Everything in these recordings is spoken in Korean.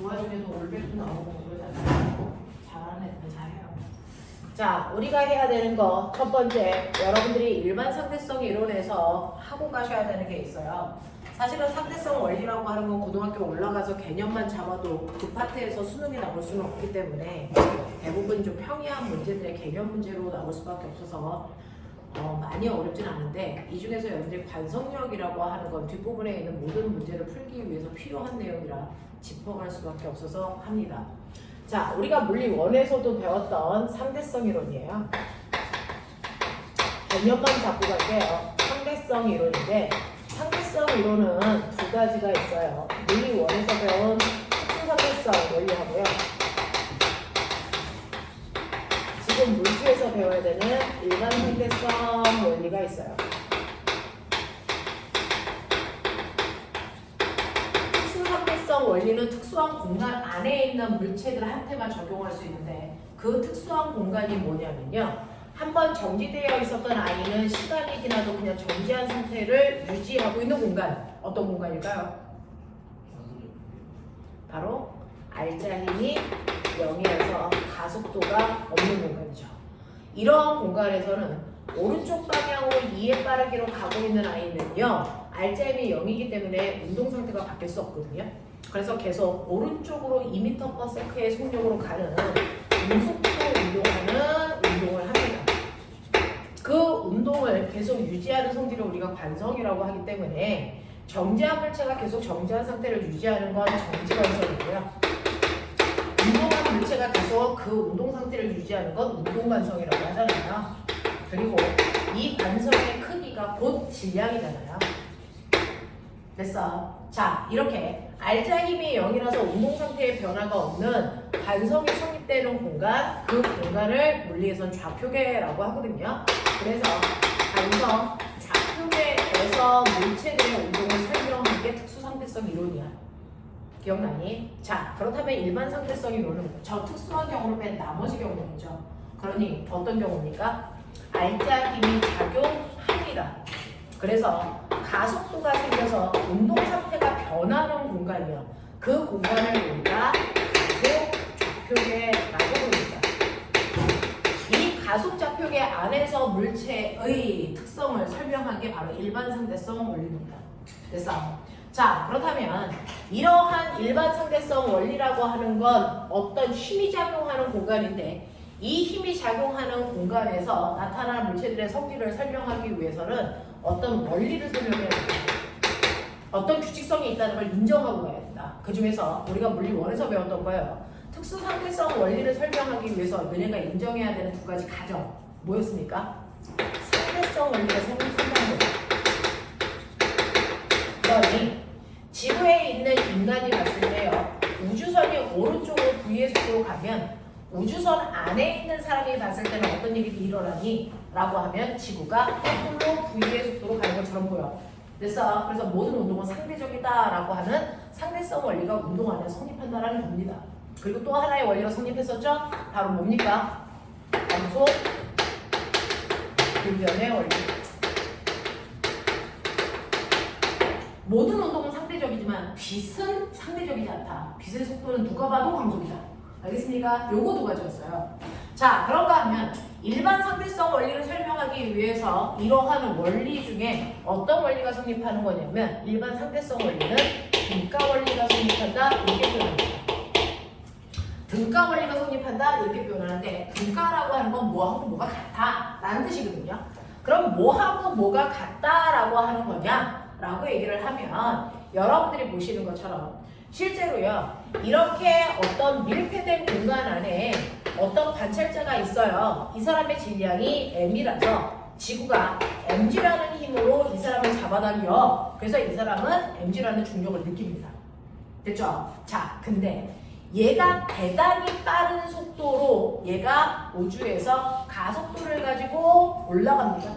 도와주면서 올백도 나오고 그러잖아요. 잘하는 애들은 잘해요. 자, 우리가 해야 되는 거 첫 번째, 여러분들이 일반 상대성 이론에서 하고 가셔야 되는 게 있어요. 사실은 상대성 원리라고 하는 건 고등학교 올라가서 개념만 잡아도 그 파트에서 수능이 나올 수는 없기 때문에 대부분 좀 평이한 문제들의 개념 문제로 나올 수밖에 없어서 많이 어렵진 않은데, 이 중에서 여러분들이 관성력이라고 하는 건 뒷부분에 있는 모든 문제를 풀기 위해서 필요한 내용이라 짚어갈 수밖에 없어서 합니다. 자, 우리가 물리 1에서도 배웠던 상대성 이론이에요. 개념만 잡고 갈게요. 상대성 이론인데, 상대성 이론은 두 가지가 있어요. 물리 1에서 배운 특수상대성 원리하고요. 지금 물리에서 배워야 되는 일반 상대성 원리가 있어요. 특수상대성 원리는 특수한 공간 안에 있는 물체들한테만 적용할 수 있는데, 그 특수한 공간이 뭐냐면요. 한번 정지되어 있었던 아이는 시간이 지나도 그냥 정지한 상태를 유지하고 있는 공간. 어떤 공간일까요? 바로 알자 힘이 0이라서 가속도가 없는 공간이죠. 이러한 공간에서는 오른쪽 방향으로 2의 빠르기로 가고 있는 아이는요, 알자 힘이 0이기 때문에 운동 상태가 바뀔 수 없거든요. 그래서 계속 오른쪽으로 2m/s의 속력으로 가는 음속도로 운동하는 운동을 합니다. 그 운동을 계속 유지하는 성질을 우리가 관성이라고 하기 때문에, 정지한 물체가 계속 정지한 상태를 유지하는 건 정지관성이고요. 운동한 물체가 계속 그 운동 상태를 유지하는 건 운동관성이라고 하잖아요. 그리고 이 관성의 크기가 곧 질량이잖아요. 됐어. 자, 이렇게 알자 힘이 0이라서 운동 상태의 변화가 없는 관성이 성립되는 공간, 그 공간을 물리에선 좌표계라고 하거든요. 그래서 관성, 좌표계에서 물체들의 운동을 설명하는 게 특수상대성 이론이야. 기억나니? 자, 그렇다면 일반 상대성 이론은 저 특수한 경우를 뺀 나머지 경우이죠. 그러니 어떤 경우입니까? 알자 힘이 작용합니다. 그래서 가속도가 생겨서 운동 상태가 변하는 공간이요. 그 공간을 우리가 가속 좌표계라고 부릅니다. 이 가속 좌표계 안에서 물체의 특성을 설명한 게 바로 일반 상대성 원리입니다. 됐어? 자, 그렇다면 이러한 일반 상대성 원리라고 하는 건 어떤 힘이 작용하는 공간인데, 이 힘이 작용하는 공간에서 나타나는 물체들의 성질을 설명하기 위해서는 어떤 원리를 설명해야 됩니다. 어떤 규칙성이 있다는 걸 인정하고 가야 된다. 그 중에서 우리가 물리 1에서 배웠던 거예요. 특수상대성 원리를 설명하기 위해서 너네가 인정해야 되는 두 가지 가정. 뭐였습니까? 상대성 원리가 성립한다는 거예요. 그러니 지구에 있는 인간이 봤을 때요, 우주선이 오른쪽으로 V의 속도로 가면 우주선 안에 있는 사람이 봤을 때는 어떤 일이 일어나니? 라고 하면 지구가 거꾸로 V의 속도로 가는 것처럼 보여. 됐어? 그래서 모든 운동은 상대적이다 라고 하는 상대성 원리가 운동 안에 성립한다라는 겁니다. 그리고 또 하나의 원리가 성립했었죠? 바로 뭡니까? 감소 불변의 원리. 모든 운동은 상대적이지만 빛은 상대적이지 않다. 빛의 속도는 누가 봐도 감속이다. 알겠습니까? 요거 두 가지였어요. 자, 그런가 하면 일반 상대성 원리를 설명하기 위해서 이러한 원리 중에 어떤 원리가 성립하는 거냐면, 일반 상대성 원리는 등가 원리가 성립한다 이렇게 표현합니다. 등가 원리가 성립한다 이렇게 표현하는데, 등가라고 하는 건 뭐하고 뭐가 같다 라는 뜻이거든요. 그럼 뭐하고 뭐가 같다라고 하는 거냐 라고 얘기를 하면, 여러분들이 보시는 것처럼 실제로요, 이렇게 어떤 밀폐된 공간 안에 어떤 관찰자가 있어요. 이 사람의 질량이 m이라서 지구가 mg라는 힘으로 이 사람을 잡아당겨. 그래서 이 사람은 mg라는 중력을 느낍니다. 됐죠? 자, 근데 얘가 대단히 빠른 속도로 얘가 우주에서 가속도를 가지고 올라갑니다.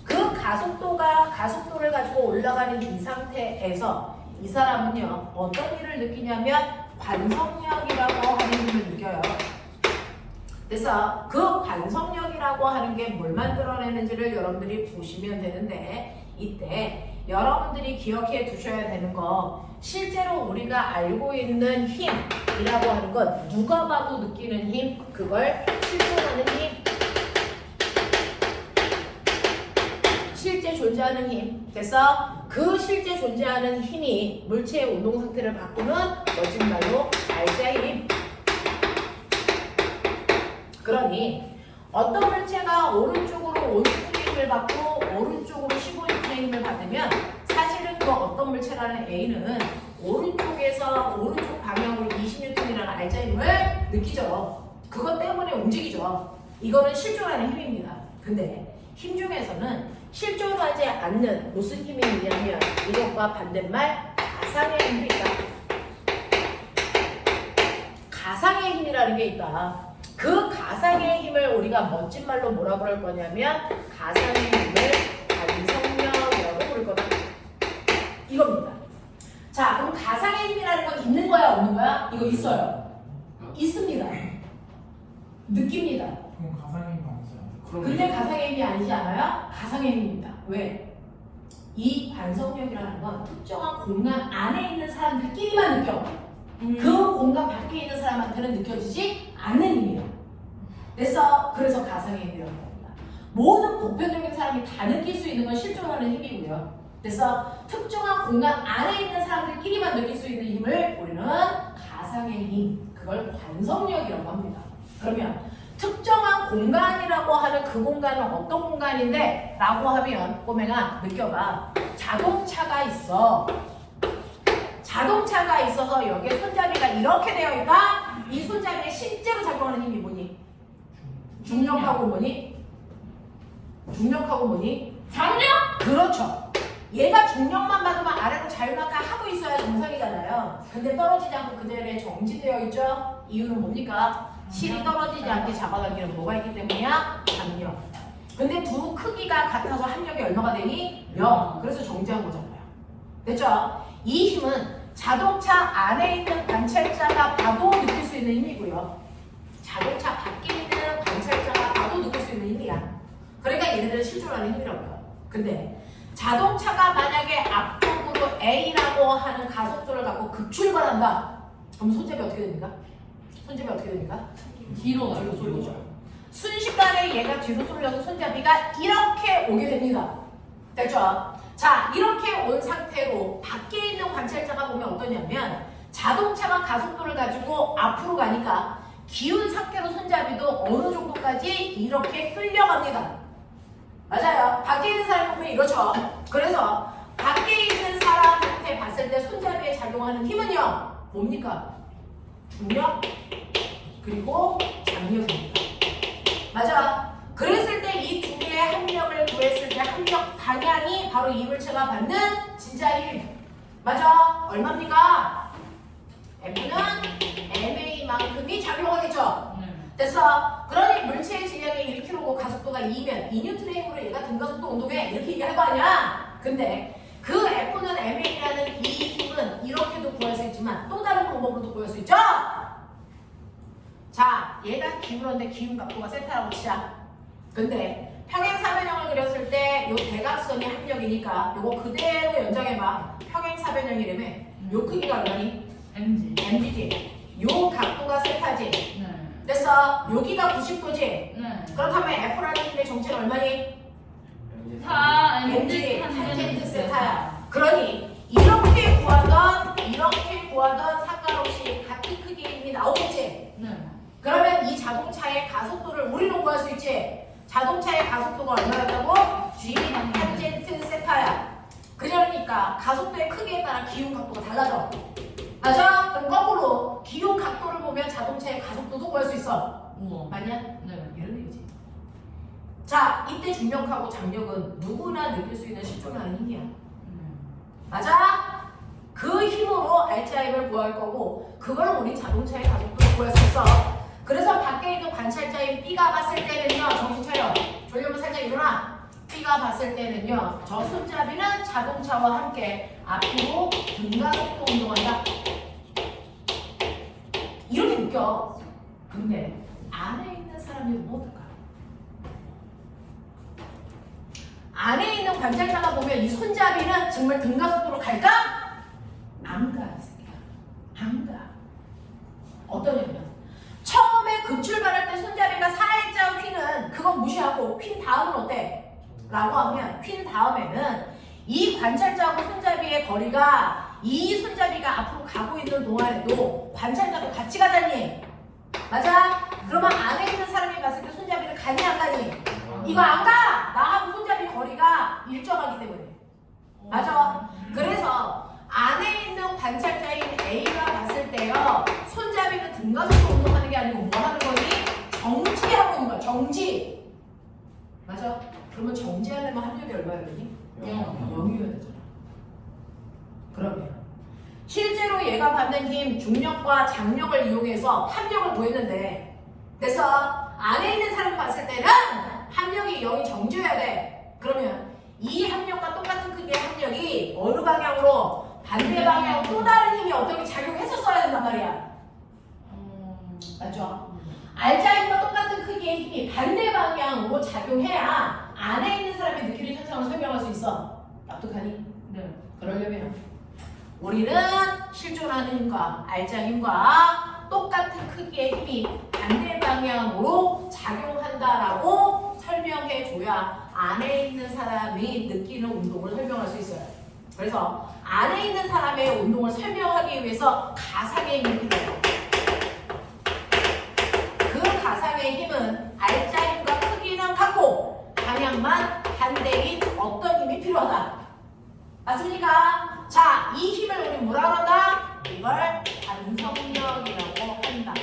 그 가속도를 가지고 올라가는 이 상태에서 이 사람은요, 어떤 일을 느끼냐면 관성력이라고 하는 힘을 느껴요. 그래서 그 관성력이라고 하는 게 뭘 만들어내는지를 여러분들이 보시면 되는데, 이때 여러분들이 기억해 두셔야 되는 거 실제로 우리가 알고 있는 힘이라고 하는 건 누가 봐도 느끼는 힘, 그걸 실존하는 힘, 실제 존재하는 힘. 그래서 그 실제 존재하는 힘이 물체의 운동 상태를 바꾸는 멋진 말로 알자의 힘. 그러니 어떤 물체가 오른쪽으로 오른쪽의 힘을 받고 오른쪽으로 15N의 힘을 받으면 사실은 그 어떤 물체라는 A는 오른쪽에서 오른쪽 방향으로 20N이라는 알자의 힘을 느끼죠. 그것 때문에 움직이죠. 이거는 실존하는 힘입니다. 근데 힘 중에서는 실존하지 않는 무슨 힘이 있냐면 이것과 반대말 가상의 힘이 있다. 가상의 힘이라는 게 있다. 그 가상의 힘을 우리가 멋진 말로 뭐라 그럴 거냐면 가상의 힘을 관성력이라고 부를 거다. 이겁니다. 자, 그럼 가상의 힘이라는 건 있는 거야, 없는 거야? 이거 있어요. 있습니다. 느낍니다. 그럼 가상의 힘 아니죠? 근데 가상의 힘이 아니지 않아요? 가상의 힘입니다. 왜? 이 관성력이라는 건 특정한 공간 안에 있는 사람들끼리만 느껴. 그 공간 밖에 있는 사람한테는 느껴지지 않는 힘이에요. 그래서 가상의 힘이라고 합니다. 모든 보편적인 사람이 다 느낄 수 있는 건 실존하는 힘이고요. 그래서 특정한 공간 안에 있는 사람들끼리만 느낄 수 있는 힘을 우리는 가상의 힘, 그걸 관성력이라고 합니다. 그러면 특정한 공간이라고 하는 그 공간은 어떤 공간인데? 라고 하면 꼬맹아 느껴봐. 자동차가 있어. 자동차가 있어서 여기에 손잡이가 이렇게 되어 있다? 이 손잡이에 실제로 작용하는 힘이 뭐니? 중력하고 뭐니? 중력하고 뭐니? 장력? 그렇죠. 얘가 중력만 받으면 아래로 자유낙하 하고 있어야 정상이잖아요. 근데 떨어지지 않고 그 자리에 정지되어 있죠? 이유는 뭡니까? 실이 떨어지지 않게 잡아당기는 뭐가 있기 때문이야? 장력. 근데 두 크기가 같아서 합력이 얼마가 되니? 0. 그래서 정지한 거잖아요. 됐죠? 이 힘은 자동차 안에 있는 관찰자가 봐도 느낄 수 있는 힘이고요. 자동차 밖에 있는 관찰자가 봐도 느낄 수 있는 힘이야. 그러니까 얘네들은 실존하는 힘이라고요. 근데 자동차가 만약에 앞쪽으로 A라고 하는 가속도를 갖고 급출발한다. 그럼 손잡이 어떻게 됩니까? 손잡이 어떻게 됩니까? 뒤로 쏠리죠. 순식간에 얘가 뒤로 쏠려서 손잡이가 이렇게 오게 됩니다. 됐죠? 자, 이렇게 온 상태로 밖에 있는 관찰자가 보면 어떠냐면 자동차가 가속도를 가지고 앞으로 가니까 기운 상태로 손잡이도 어느 정도까지 이렇게 끌려갑니다. 맞아요. 밖에 있는 사람이 보면 이렇죠. 그래서 밖에 있는 사람한테 봤을 때 손잡이에 작용하는 힘은요. 뭡니까? 중력 그리고 장력입니다. 맞아. 그랬을 때 이 두 개의 합력을 구했을 때 합력 방향이 바로 이 물체가 받는 진짜 힘. 맞아. 얼마입니까? F는 MA만큼이 작용하겠죠. 그래서 그러니 물체의 질량이 1kg고 가속도가 2면 2N의 힘으로 얘가 등가속도 운동에 이렇게 얘기할 거 아니야. 근데 그 F는 MA라는 이 힘은 이렇게도 구할 수 있지만 또 다른 방법으로도 구할 수 있죠. 자, 얘가 기울었는데 기운 각도가 세타라고 치자. 근데 평행사변형을 그렸을 때 요 대각선이 합력이니까 요거 그대로 연장해봐. 평행사변형이라며 요 크기가 얼마니? mg지. 요 각도가 세타지. 그래서 여기가 90도지. 그렇다면 F라는 힘의 정체는 얼마니? 4 mg 탄젠트 세타야. 그러니 이렇게 구하던 상관없이 같은 크기의 힘이 나오겠지. 그러면 이 자동차의 가속도를 우리는 구할 수 있지. 자동차의 가속도가 얼마였다고? G 탄젠트 세타야. 그러니까 가속도의 크기에 따라 기운 각도가 달라져. 맞아? 그럼 거꾸로 기운 각도를 보면 자동차의 가속도도 구할 수 있어. 우와. 맞냐? 네. 이런 얘기지. 자, 이때 중력하고 장력은 누구나 느낄 수 있는 실존하는 힘이야. 맞아? 그 힘으로 알자의 힘을 구할 거고 그걸 우리 자동차의 가속도를 구할 수 있어. 그래서 밖에 있는 관찰자인 B가 봤을 때는요. 정신 차려. 졸려면 살짝 일어나. B가 봤을 때는요. 저 손잡이는 자동차와 함께 앞으로 등가속도 운동한다. 이렇게 느껴. 근데 안에 있는 사람이 뭐 어떨까? 안에 있는 관찰자가 보면 이 손잡이는 정말 등가속도로 갈까? 안 가, 이 새끼야. 안 가. 어떠냐면 처음에 급출발할 때 손잡이가 살짝 휘는 그건 무시하고 휜 다음은 어때? 라고 하면 휜 다음에는 이 관찰자하고 손잡이의 거리가 이 손잡이가 앞으로 가고 있는 동안에도 관찰자도 같이 가자니? 맞아? 그러면 안에 있는 사람이 봤을 때 손잡이를 가니 안 가니? 이거 안 가! 나하고 손잡이 거리가 일정하기 때문에. 맞아? 그래서 안에 있는 관찰자인 A가 봤을 때요, 손잡이는 등가속도 운동하는 게 아니고 뭐 하는 거니? 정지하고 있는 거야. 정지. 맞아? 그러면 정지하려면 합력이 얼마야 되니? 0이어야 되잖아. 그러면 실제로 얘가 받는 힘, 중력과 장력을 이용해서 합력을 구했는데, 그래서 안에 있는 사람이 봤을 때는 합력이 0이 정지해야 돼. 그러면 이 합력과 똑같은 크기의 합력이 어느 방향으로? 반대 방향으로 또 다른 힘이 어떻게 작용했었어야 된단 말이야. 맞죠? 알자힘과 똑같은 크기의 힘이 반대 방향으로 작용해야 안에 있는 사람이 느끼는 현상을 설명할 수 있어. 납득하니? 네. 그러려면 우리는 실존하는 힘과 알자힘과 똑같은 크기의 힘이 반대 방향으로 작용한다라고 설명해줘야 안에 있는 사람이 느끼는 운동을 설명할 수 있어요. 그래서 안에 있는 사람의 운동을 설명하기 위해서 가상의 힘이 필요해요. 그 가상의 힘은 알자힘과 크기는 같고 방향만 반대인 어떤 힘이 필요하다. 맞습니까? 자, 이 힘을 우리 뭐라고 한다? 이걸 반성력이라고 한다.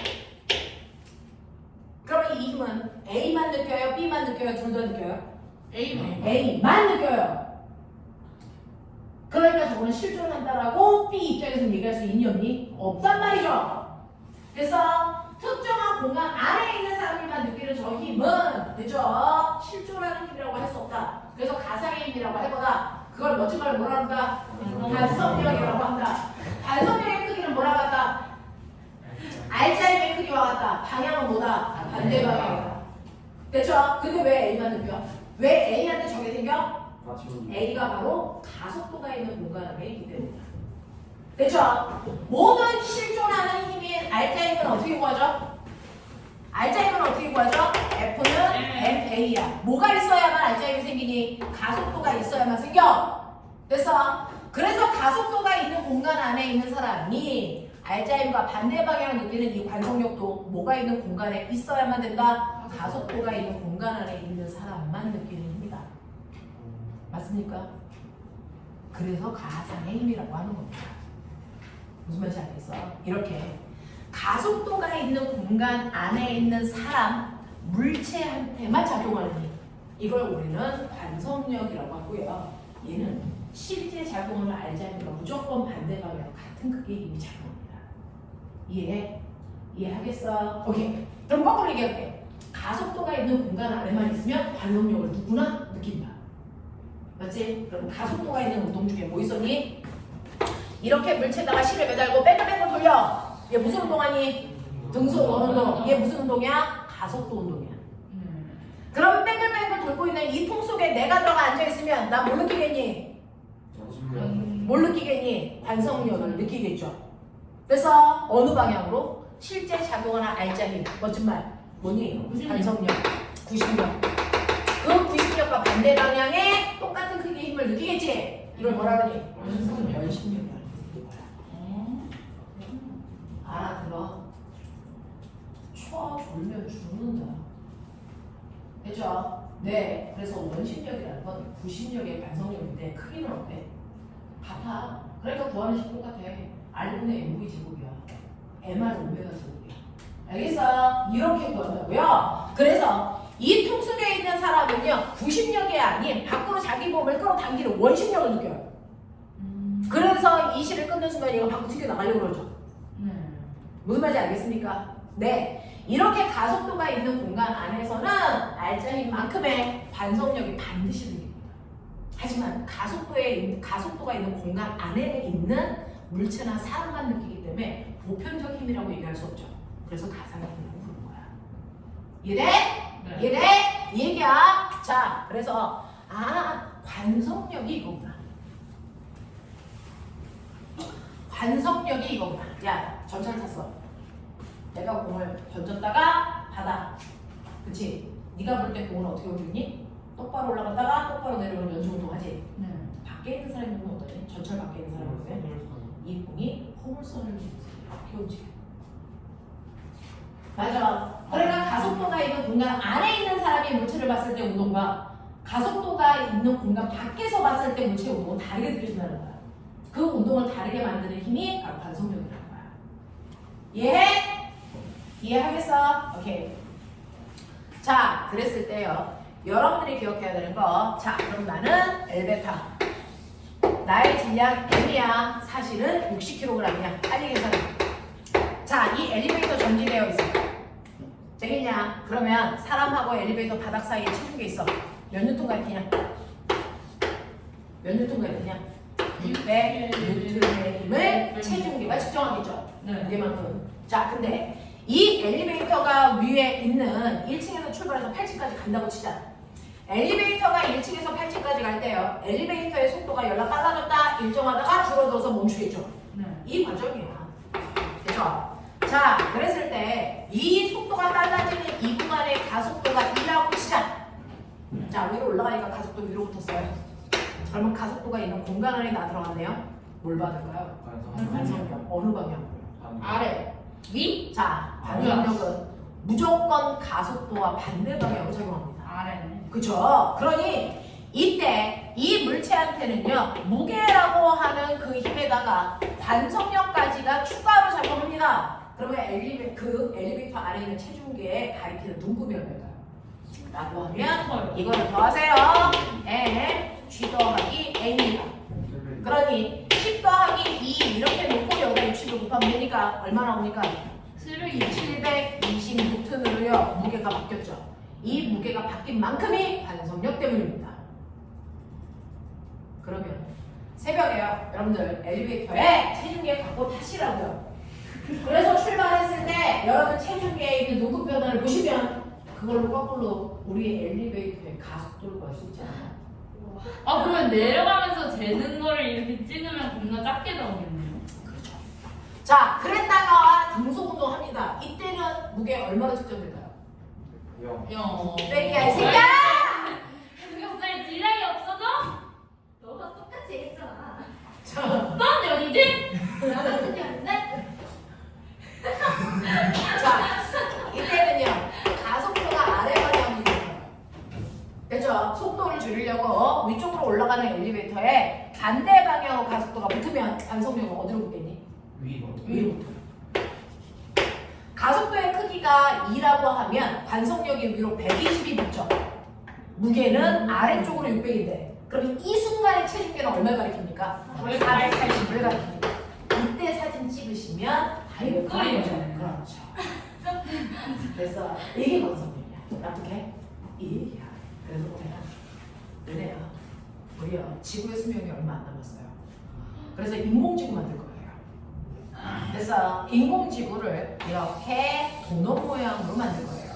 그러면 이 힘은 A만 느껴요? B만 느껴요? 둘 다 느껴요? A만. A만 느껴요. 그러니까 저거는 실존한다라고 B 입장에서 얘기할 수 있니 없니? 없단 말이죠. 그래서 특정한 공간 안에 있는 사람이만 느끼는 저 힘은 그죠? 실존하는 힘이라고 할 수 없다. 그래서 가상의 힘이라고 할 거다. 그걸 멋진 말로 뭐라 한다? 반성력이라고 한다. 반성력의 크기는 뭐라고 한다? 알자힘의 크기와 같다. 방향은 뭐다? 반대 방향이다. 됐죠? 근데 왜 A만 느껴? 왜 A한테 저게 생겨? A가 바로 가속도가 있는 공간 안에 있기 때문이다. 됐죠? 모든 실존하는 힘인 알자힘은 어떻게 구하죠? 알자힘은 어떻게 구하죠? F는 MA야. 뭐가 있어야만 알자힘이 생기니? 가속도가 있어야만 생겨. 그래서 가속도가 있는 공간 안에 있는 사람이 알자힘과 반대 방향을 느끼는 이 관성력도 뭐가 있는 공간에 있어야만 된다? 가속도가 있는 공간 안에 있는 사람만 느끼는 힘이다. 맞습니까? 그래서 가상의 힘이라고 하는 겁니다. 무슨 말인지 알겠어? 이렇게 가속도가 있는 공간 안에 있는 사람, 물체한테만 작용하는 힘. 이걸 우리는 관성력이라고 하고요. 얘는 실제 작용을 알자니까 무조건 반대 방향 같은 크기의 힘이 작용합니다. 이해해? 이해하겠어? 오케이. 그럼 거꾸로 얘기할게. 가속도가 있는 공간 안에만 있으면 관성력을 누구나 느낀다. 맞지? 그럼 가속도가 있는 운동 중에 뭐 있었니? 이렇게 물체다가 실을 매달고 뺑글뺑글 돌려. 얘 무슨 운동하니? 등속 원운동. 얘 무슨 운동이야? 가속도 운동이야. 그러면 뺑글뺑글 돌고 있는 이 통 속에 내가 들어가 앉아있으면 나 뭘 느끼겠니? 뭘 느끼겠니? 관성력을 느끼겠죠. 그래서 어느 방향으로? 실제 작용하는 알자힘. 멋진 말. 뭐니? 관성력. 구심력. 그 90력과 반대 방향에 똑같은 크기의 힘을 느끼겠지? 이걸 뭐라 그러니? 원심력이라는 거야. 알아들어. 추워 졸면 죽는다. 됐죠? 네. 그래서 원심력이라는 건 90력의 반성력인데 크기는 어때? 같아. 그러니까 구하는 식 똑같아. R분의 MV 제곱이야. MR 오메가 제곱이야. 알겠어? 이렇게 구한다고요? 그래서 이 통 속에 있는 사람은요 90력이 아닌 밖으로 자기 몸을 끌어당기는 원심력을 느껴요. 그래서 이 시를 끊는 순간 얘가 밖으로 튀겨나가려고 그러죠. 무슨 말인지 알겠습니까? 네. 이렇게 가속도가 있는 공간 안에서는 알자힘만큼의 반성력이 반드시 생깁니다. 하지만 가속도가 있는 공간 안에 있는 물체나 사람만 느끼기 때문에 보편적 힘이라고 얘기할 수 없죠. 그래서 가상의 힘이라고 부르는 거야. 이해돼? 네. 이해돼? 이 얘기야. 자, 그래서 관성력이 이거구나. 관성력이 이거구나. 야, 전철 탔어. 내가 공을 던졌다가 받아. 그치? 네가 볼 때 공은 어떻게 올리니? 똑바로 올라갔다가 똑바로 내려오는 연속 운동하지? 네. 밖에 있는 사람이 보면 어떠니? 전철 밖에 있는 사람이 보면 이 공이 호물선을 이렇게 움직여. 맞아. 그러니까 가속도가 있는 공간 안에 있는 사람이 물체를 봤을 때 운동과 가속도가 있는 공간 밖에서 봤을 때 물체의 운동은 다르게 느껴진다는 거야. 그 운동을 다르게 만드는 힘이 바로 관성력이라는 거야. 이해해? 이해하겠어? 오케이. 자, 그랬을 때요. 여러분들이 기억해야 되는 거. 자, 그럼 나는 엘베타. 나의 질량 M이야. 사실은 60kg이야. 빨리 계산해. 자, 이 엘리베이터 전지되어 있어. 되겠냐? 그러면 사람하고 엘리베이터 바닥 사이에 체중계 있어. 몇 뉴턴 가르치냐? 몇 뉴턴 가르치냐? 600뉴턴의 힘을 체중계가 측정하겠죠. 네. 무게만큼. 자, 근데 이 엘리베이터가 위에 있는 1층에서 출발해서 8층까지 간다고 치자. 엘리베이터가 1층에서 8층까지 갈 때요. 엘리베이터의 속도가 연락 빨라졌다 일정하다가 줄어들어서 멈추겠죠. 네. 이 과정이야. 그죠? 자, 그랬을 때 이 속도가 빨라지는 이 구간의 가속도가 2라고 치자. 자, 위로 올라가니까 가속도 위로 붙었어요. 그러면 가속도가 있는 공간 안에 나 들어갔네요. 뭘 받을까요? 관성력. 어느 방향? 아래. 위? 자, 관성력은 무조건 가속도와 반대 방향으로 작용합니다. 아래네. 그쵸? 그러니 이때 이 물체한테는요 무게라고 하는 그 힘에다가 관성력까지가 추가로 작용합니다. 그러면 엘리베이터 안에 있는 체중계에 가리키는 눈금이 얼마일까요? 라고 하면 이걸 더하세요. M G 더하기 N이다. 그러니 10 더하기 2 이렇게 놓고 여기다 60을 곱하면 되니까 얼마 나옵니까? 720N으로요 무게가 바뀌었죠. 이 무게가 바뀐 만큼이 관성력 때문입니다. 그러면 새벽에요. 여러분들 엘리베이터에 체중계 갖고 타시라고요. 그래서 출발했을 때 여러분 체중계에 있는 녹음 변화를 보시면 그걸로 거꾸로 우리 엘리베이터의 가속도를 볼 수 있지 않아요? 아, 그러면 내려가면서 재는 거를 이렇게 찍으면 겁나 작게 나오겠네요. 그렇죠. 자, 그랬다가 등속 운동합니다. 이때는 무게 얼마로 측정될까요? 빼기야 이 새끼야! 갑자기 질량이 없어져? 너가 똑같이 얘기했잖아. 넌 여기지? 나도 틀렸는데? 자, 이때는요 가속도가 아래 방향으로 이동해요. 됐죠? 속도를 줄이려고 위쪽으로 올라가는 엘리베이터에 반대 방향으로 가속도가 붙으면 관성력은 어디로 붙겠니? 위로 붙어요. 가속도의 크기가 2라고 하면 관성력이 위로 120이 붙죠. 무게는 아래쪽으로 600인데 그러면 이 순간의 체중계는 얼마를 가리킵니까? 480을 가리킵니다. 이때 사진 찍으시면 아이고 그렇죠. 그래서 이게 관성력이야. 어떻게? 이 얘기야. 그래서 은혜야 우리요 지구의 수명이 얼마 안 남았어요. 그래서 인공지구 만들 거예요. 그래서 인공지구를 이렇게 도넛 모양으로 만들 거예요.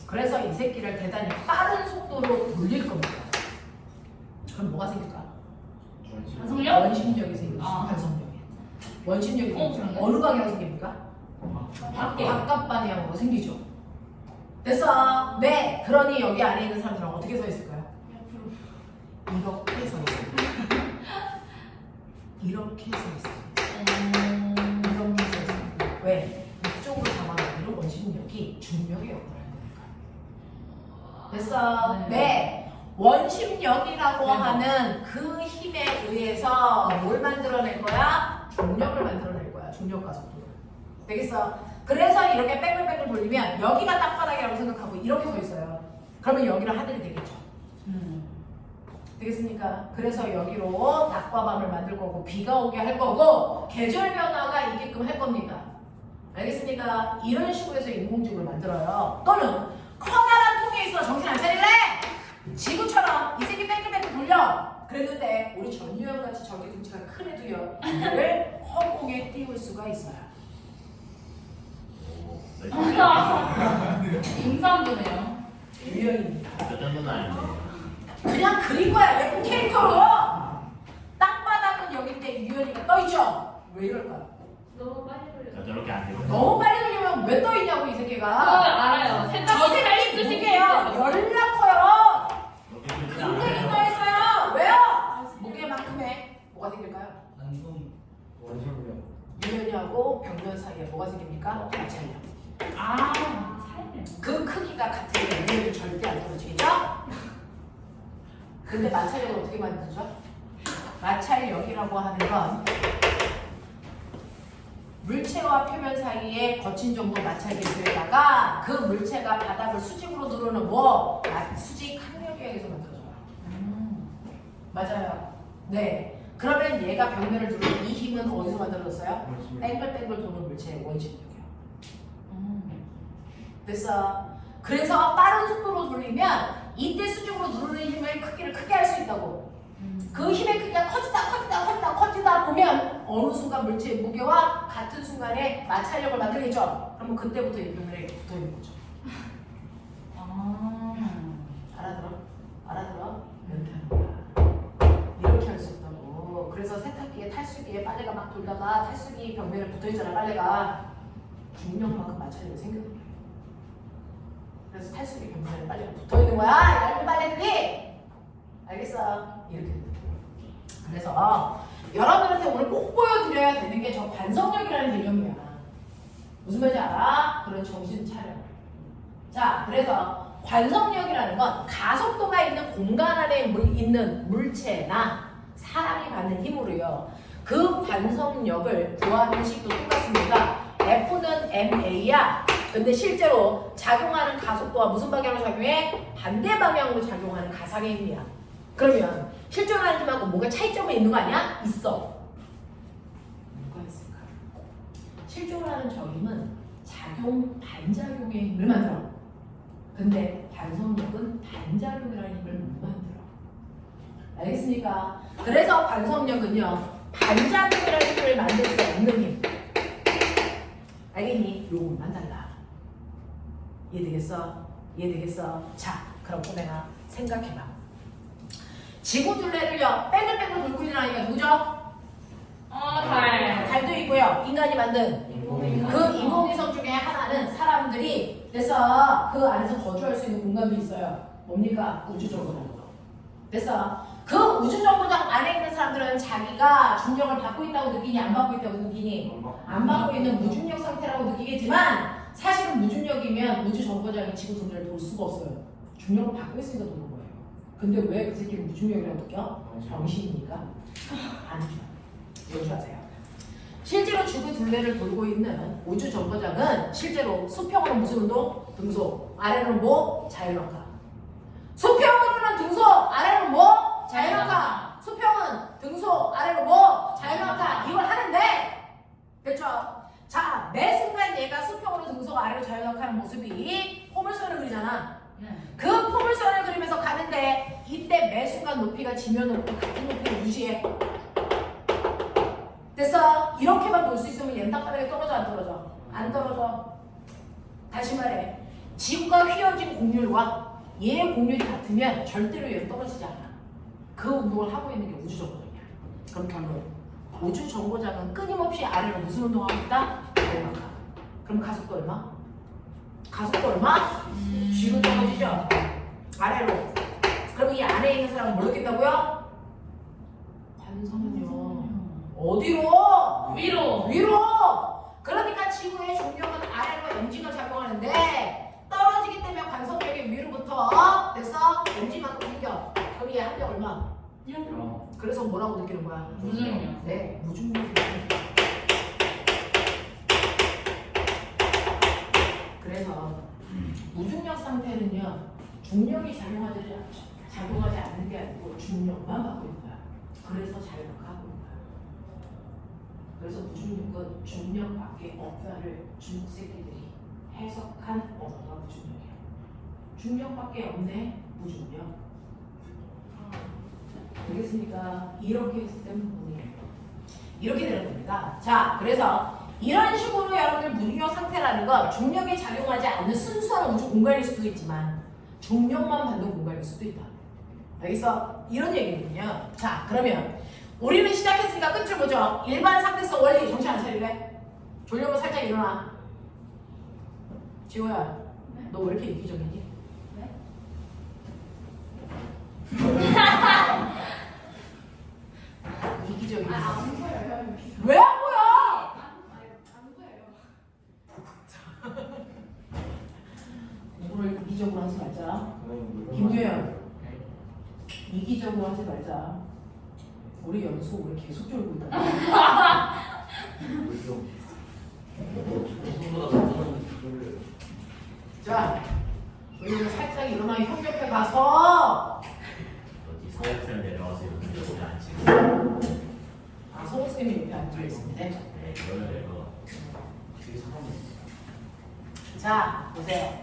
그래서 이 새끼를 대단히 빠른 속도로 돌릴 겁니다. 그럼 뭐가 생길까? 관성력? 원심력이 생기죠. 아. 관성력이. 원심력이 생기죠. 그러네. 어느 방향으로 생깁니까? 바깥 방향으로 생기죠. 됐어. 네. 그러니 여기 안에 있는 사람들은 어떻게 서 있을까요? 이렇게 서 있어요. 이렇게 서 있어요. 이렇게 서 있어요. 왜? 이쪽으로 잡아놓기로 원심력이 중력의 역할을 하는 거니까. 됐어. 네. 원심력이라고 하는 그 힘에 의해서 뭘 만들어낼 거야? 중력을 만들어낼 거야. 중력 가속도를. 되겠어? 그래서 이렇게 뺑글뺑글 돌리면 여기가 땅바닥이라고 생각하고 이렇게 서 있어요. 그러면 여기는 하늘이 되겠죠. 되겠습니까? 그래서 여기로 낮과 밤을 만들 거고 비가 오게 할 거고 계절 변화가 있게끔 할 겁니다. 알겠습니까? 이런 식으로 해서 인공지구를 만들어요. 또는 커다란 통에 있어. 정신 안 차릴래? 지구처럼 이 새끼 뺑글뺑글 돌려. 그랬는데 우리 전유형 같이 저렇게 등치가 큰 애도요. 이거를 허공에 띄울 수가 있어요. 임산부네요. 유형입니다. 그 정도는 아닌데. 그냥 그린 거야. 예쁜 캐릭터로. 땅바닥은 여기인데 유연이가 떠있죠? 왜 이럴까요? 너무 빨리 돌려. 저렇게 안 되고. 너무 빨리 돌리면 왜 떠있냐고 이 그거 새끼가. 알아요. 저 세탁기 새끼 살수 무게요. 열나 커요. 굉장히 떠있어요. 왜요? 무게만큼의 뭐가 생길까요? 안성 원설명. 유연이하고 벽면 사이에 뭐가 생깁니까? 마찰력. 아, 차이네. 그 크기가 같으면 유연이 절대 안 떨어지겠죠? 근데 마찰력을 어떻게 만들죠? 마찰력이라고 하는 건 물체와 표면 사이에 거친 정도 마찰계수에다가 그 물체가 바닥을 수직으로 누르는 뭐 수직 항력에 의해서 만들어져요. 맞아요. 네. 그러면 얘가 벽면을 누르는 이 힘은 어디서 만들어졌어요? 뺑글뺑글 도는 물체의 원심력이에요. 됐어. 그래서 빠른 속도로 돌리면 이때 수직으로 누르는 힘의 크기를 크게 할 수 있다고. 그 힘의 크기가 커지다 보면 어느 순간 물체의 무게와 같은 순간에 마찰력을 만들겠죠. 그러면 그때부터 이 벽면에 붙어 있는 거죠. 알아들어? 알아들어? 이렇게 하는 거야. 이렇게 할 수 있다고. 그래서 세탁기에 탈수기에 빨래가 막 돌다가 탈수기 벽면에 붙어 있잖아. 빨래가 중력만큼 마찰력이 생겨요. 그래서 탈수기 벽면에 빨래가 붙어 있는 거야. 얇은 빨래들이. 알겠어? 이렇게. 그래서 여러분한테 오늘 꼭 보여드려야 되는 게 저 반성력이라는 개념이야. 무슨 말인지 알아? 그런 정신 차려. 자, 그래서 관성력이라는 건 가속도가 있는 공간 안에 있는 물체나 사람이 받는 힘으로요. 그 관성력을 구하는 식도 똑같습니다. F는 ma야. 근데 실제로 작용하는 가속도와 무슨 방향으로 작용해? 반대 방향으로 작용하는 가상의 힘이야. 그러면 실제로 하는 힘하고 뭔가 차이점이 있는 거 아니야? 있어. 뭐가 있을까? 실제로 하는 저 힘은 작용 반작용의 힘을 만들어. 근데 반성력은 반작용이라는 힘을 못 만들어. 알겠습니까? 그래서 반성력은요, 반작용이라는 힘을 만들 수 없는 힘. 알겠니? 요것만 달라. 이해되겠어? 이해되겠어? 자, 그럼 꼬맹아 생각해봐. 지구 둘레를요 뺑글뺑글 돌고 있는 아이가 누구죠? 달. 달도 있고요. 인간이 만든 그 인공위성 중에 하나는 사람들이 됐어. 그 안에서 거주할 수 있는 공간도 있어요. 뭡니까? 우주정거장. 됐어. 그 우주정거장 안에 있는 사람들은 자기가 중력을 받고 있다고 느끼니 안 받고 있다고 느끼니 안 받고 있는 무중력 상태라고 느끼겠지만 사실은 무중력이면 우주정거장이 지구 둘레를 돌 수가 없어요. 중력을 받고 있으니까 도는 거예요. 근데 왜 그 새끼는 무중력이라고 느껴? 정신이니까 안 좋아. 연주하세요. 실제로 지구 둘레를 돌고 있는 우주 정거장은 실제로 수평으로 무슨 운동? 등속. 아래로는 뭐? 자유낙하. 수평으로는 등속. 아래로는 뭐? 자유낙하. 수평은 등속. 아래로 뭐? 자유낙하. 이걸 하는데 됐죠? 자, 매 순간 얘가 수평으로 등속. 아래로 자유낙하하는 모습이 포물선을 그리잖아. 그 포물선을 그리면서 가는데 이때 매 순간 높이가 지면 높이 같은 높이를 유지해. 됐어? 이렇게만 볼 수 있으면 얘는 땅바닥에 떨어져 안 떨어져? 안 떨어져. 다시 말해. 지구가 휘어진 곡률과 얘의 곡률이 같으면 절대로 얘는 떨어지지 않아. 그 운동을 하고 있는 게 우주정거장이야. 그럼 결론. 우주정거장은 끊임없이 아래로 무슨 운동하고 있다? 내려가. 그럼 가속도 얼마? 가속도 얼마? 뒤로 떨어지죠? 아래로. 그럼 이 안에 있는 사람은 뭘 느낀다고요? 관성력. 어디로? 위로. 위로! 그러니까 지구의 중력은 아래로 mg가 작용하는데 떨어지기 때문에 관성력이 위로부터 됐어? mg만큼 생겨. 그럼 얘 한대 얼마? 그래서 뭐라고 느끼는 거야? 무중력. 네, 무중력이. 그래서 무중력 상태는요 중력이 작용하지 않는 게 아니고 중력만 받고 있는 거야. 그래서 자유낙하하고 있는 거야. 그래서 무중력은 중력밖에 없다를 중국 새끼들이 해석한 언어가 무중력이야. 중력밖에 없네 무중력. 알겠습니까? 이렇게 했을 때는 뭐니? 이렇게 되는 겁니다. 자, 그래서 이런 식으로 여러분들 무중력 상태라는 건 중력이 작용하지 않는 순수한 우주 공간일 수도 있지만 중력만 받는 공간일 수도 있다. 알겠어? 이런 얘기거든요. 자, 그러면 우리는 시작했으니까 끝을 보죠. 일반 상대성 원리 정신 안 차릴래? 졸려면 살짝 일어나. 지호야, 너 왜 이렇게 이기적이니? 네? 이기적이니? 안 보여요. 왜 안 보여? 안 보여요. 오늘 이기적으로 하지 말자. 김규현, 이기적으로 하지 말자. 우리 연수 오늘 계속 졸고 있다. 자, 우리는 살짝 일어나 형 옆에 가서 어디 사회편 내려와서 이렇게 여기 앉히고 송선생님 옆에 앉아 있습니다. 네, 이거는 내가 되게 사람이 자, 보세요.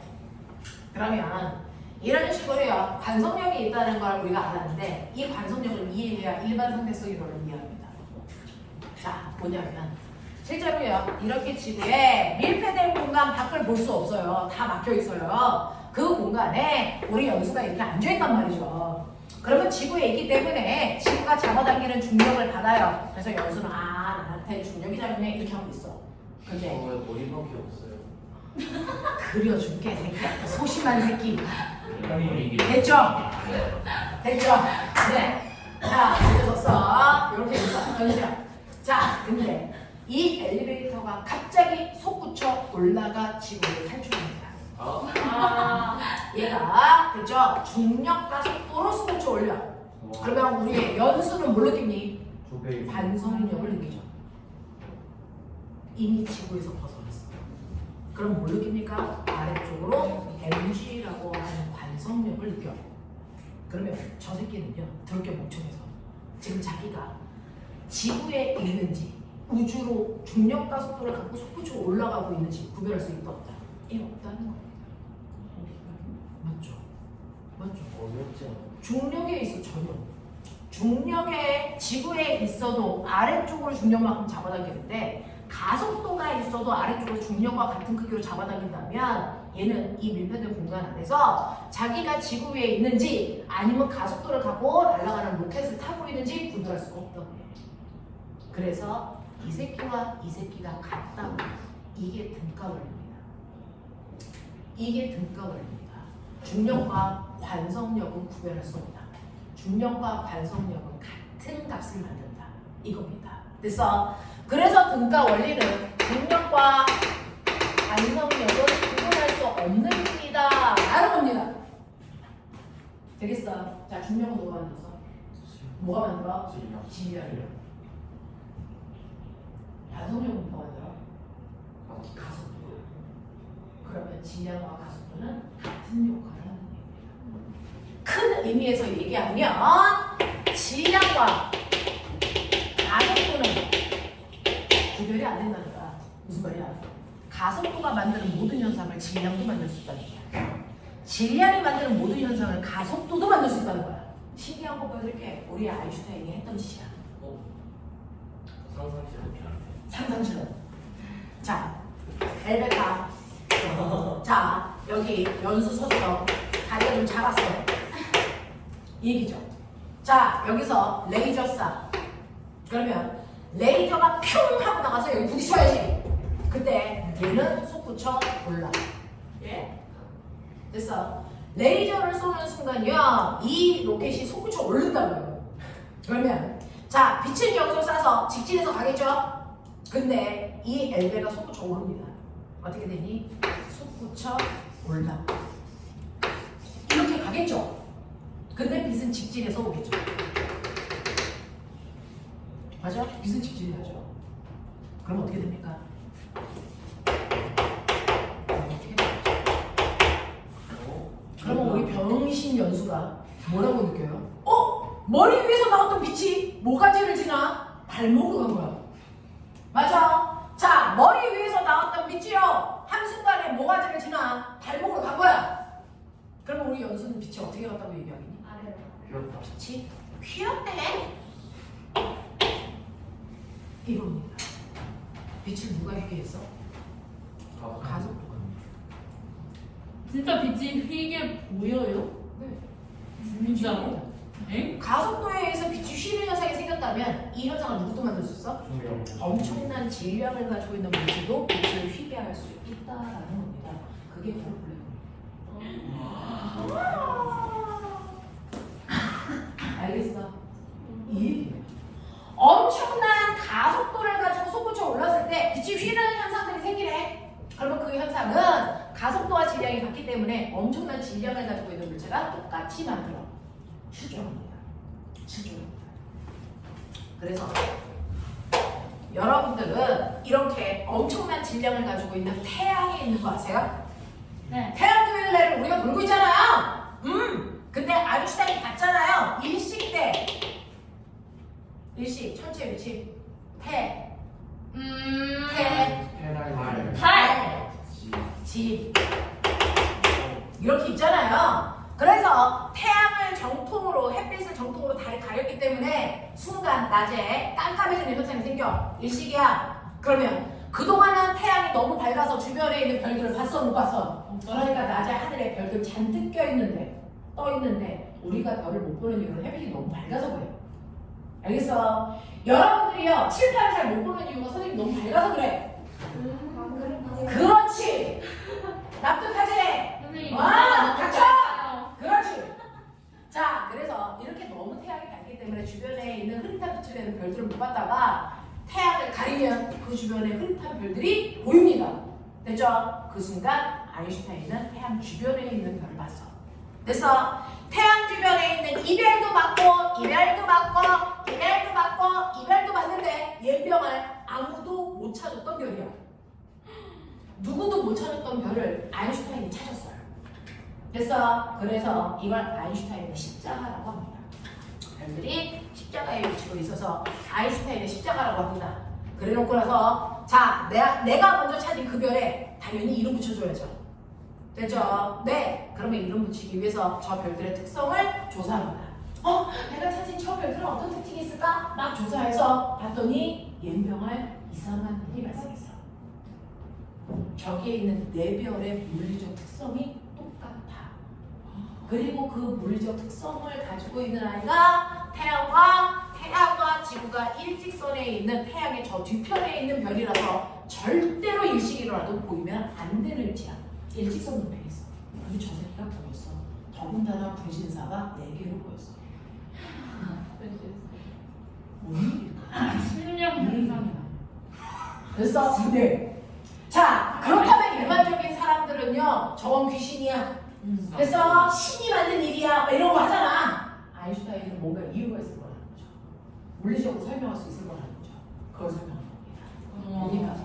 그러면 이런 식으로요. 관성력이 있다는 걸 우리가 알았는데 이 관성력을 이해해야 일반 상대성의 론을 이해합니다. 자, 뭐냐면 실제로요. 이렇게 지구에 밀폐된 공간 밖을 볼 수 없어요. 다 막혀 있어요. 그 공간에 우리 연수가 이렇게 앉아 있단 말이죠. 그러면 지구에 있기 때문에 지구가 잡아당기는 중력을 받아요. 그래서 연수는 나한테 중력이 잡네 이렇게 하고 있어. 근데 왜 머리밖에 없어요? 그려줄게 새끼야. 소심한 새끼. 머리기 됐죠? 됐죠? 네. 자, 그려졌어. 이렇게 있어. 연수야. 자, 근데 이 엘리베이터가 갑자기 솟구쳐 올라가 지구를 탈출합니다. 얘가 그죠? 중력과 속도로 솟구쳐 올려. 그러면 우리의 연수는 뭘 느끼니? 조배 관성력을 느끼죠. 이미 지구에서 벗어났어. 그럼 뭘 느낍니까? 아래쪽으로 mg라고 하는 관성력을 느껴. 그러면 저 새끼는요, 더럽게 멍청해서 지금 자기가 지구에 있는지 우주로 중력과 속도를 갖고 솟구쳐 올라가고 있는지 구별할 수 있다 없다? 이 없다는 겁니다. 맞죠? 맞죠? 어렵지 않아? 중력에 있어 전혀. 중력에 지구에 있어도 아래쪽으로 중력만큼 잡아당기는데 가속도가 있어도 아래쪽으로 중력과 같은 크기로 잡아당긴다면 얘는 이 밀폐된 공간 안에서 자기가 지구 위에 있는지 아니면 가속도를 갖고 날아가는 로켓을 타고 있는지 구별할 수가 없다고 해요. 그래서 이 새끼와 이 새끼가 같다고. 이게 등가 원리입니다. 이게 등가 원리입니다. 중력과 관성력은 구별할 수 없다. 중력과 관성력은 같은 값을 만든다. 이겁니다. 됐어? 그래서 등가 원리는 중력과 관성력은 구분할 수 없는 일이다. 라는 겁니다. 되겠어? 자, 중력은 누가 만들었어? 뭐가 만들어? 질량. 질량이요. 관성력은 누가 만들어? 가속도. 그러면 질량과 가속도는 같은 역할을 하는 얘기입니다. 큰 의미에서 얘기하면 질량과 가속도는 구별이 안 된다는 거야. 무슨 말이야? 가속도가 만드는 모든 현상을 질량도 만들 수 있다는 거야. 질량이 만드는 모든 현상을 가속도도 만들 수 있다는 거야. 신기한 거 보여드릴게. 우리 아인슈타인이 했던 짓이야. 상상실험. 자, 엘베카. 자, 여기 연수 서서 다리가 좀 작았어. 이 얘기죠. 자, 여기서 레이저 쏴. 그러면 레이저가 퓨 하고 나가서 여기 부딪혀야지. 그때 얘는 솟구쳐 올라. 예? 됐어. 레이저를 쏘는 순간이요, 이 로켓이 솟구쳐 오른다고요. 그러면 자, 빛을 여기서 쏴서 직진해서 가겠죠? 근데 이 엘베가 솟구쳐 오릅니다. 어떻게 되니? 솟구쳐 올라. 이렇게 가겠죠? 근데 빛은 직진해서 오겠죠? 맞아? 빛은 직진이 하죠. 그럼 어떻게 됩니까? 어떻게 되죠? 그러면 우리 병신 연수가 뭐라고 느껴요? 머리 위에서 나왔던 빛이 모가지를 지나 발목으로 간 거야. 맞아? 자, 머리 위에서 나왔던 빛이요, 한순간에 모가지를 지나 발목으로 간 거야. 그러면 우리 연수는 빛이 어떻게 갔다고 얘기하겠니? 아래로. 귀엽다. 빛이 휘었네. 이겁니다. 빛을 누가 얘기했어? 가속도가. 진짜 빛이 휘게 보여요? 네. 진짜로? 엥? 가속도에 의해서 빛이 휘는 현상이 생겼다면 이 현상을 누구도 만들 수 있어? 중요. 엄청난 질량을 가지고 있는 물질도 빛을 휘게 할 수 있다라는 겁니다. 그게 바로 알겠어? 이 얘기야. 엄청난 가속도를 가지고 솟구쳐 올랐을 때 빛이 휘는 현상들이 생기네. 그러면 그 현상은 가속도와 질량이 같기 때문에 엄청난 질량을 가지고 있는 물체가 똑같이 만들어 추정합니다. 추정합니다. 그래서 여러분들은 이렇게 엄청난 질량을 가지고 있는 태양에 있는 거 아세요? 네. 태양 주변을 우리가 돌고 있잖아요. 근데 아인슈타인이 봤잖아요. 일식 때. 일식 천체 위치. 태. 페라이말. 달. 지. 이렇게 있잖아요. 그래서 태양을 정통으로 햇빛을 정통으로 달이 가렸기 때문에 순간 낮에 깜깜해지는 현상이 생겨. 일식이야. 그러면 그동안은 태양이 너무 밝아서 주변에 있는 별들을 봤어 못 봤어? 그러니까 낮에 하늘에 별들 잔뜩 껴있는데 떠있는데 우리가 별을 못 보는 이유는 햇빛이 너무 밝아서 그래요. 알겠어? 여러분들이요 칠판을 잘 못 보는 이유가 선생님이 너무 밝아서 그래. 그렇지. 납득하지? 선생님. 와, 닥쳐! 닥쳐! 그렇지. 자, 그래서 이렇게 너무 태양이 밝기 때문에 주변에 있는 흐릿한 빛을 내는 별들을 못 봤다가 태양을 가리면 그 주변에 흐릿한 별들이 보입니다. 됐죠? 그 순간 아인슈타인은 태양 주변에 있는 별을 봤어. 됐어? 태양 주변에 있는 이별도 봤고 이별도 봤고 이별도 봤고 이별도 봤는데 얘병을 아무도 못 찾았던 별이야. 누구도 못 찾았던 별을 아인슈타인이 찾았어요. 됐어? 그래서 이걸 아인슈타인의 십자가라고 합니다. 별들이 십자가에 위치고 있어서 아인슈타인의 십자가라고 합니다. 그래놓고 나서 자 내가 먼저 찾은 그 별에 당연히 이름 붙여줘야죠. 됐죠? 네. 그러면 이름 붙이기 위해서 저 별들의 특성을 조사합니다. 내가 찾은 저 별들은 어떤 특징이 있을까? 막 조사해서 봤더니 옌병할 이상한 일이 발생했어. 저기에 있는 네 별의 물리적 특성이 똑같아. 그리고 그 물리적 특성을 가지고 있는 아이가 태양과 지구가 일직선에 있는 태양의 저 뒤편에 있는 별이라서 절대로 일식이 일어나도 보이면 안 되는 위치야. 일직선 높이에 있어. 근데 저 새끼가 보였어. 더군다나 분신사가 4개로 보였어. 뭔 일일까? 10년 이상이나. 됐어? 네. 자, 그렇다면 일반적인 사람들은요, 저건 귀신이야. 그래서 신이 만든 일이야. 이런 거 하잖아. 아인슈타인은 뭔가 이유가 있을 거라는 거죠. 물리적으로 설명할 수 있을 거라는 거죠. 그걸 설명하는 겁니다.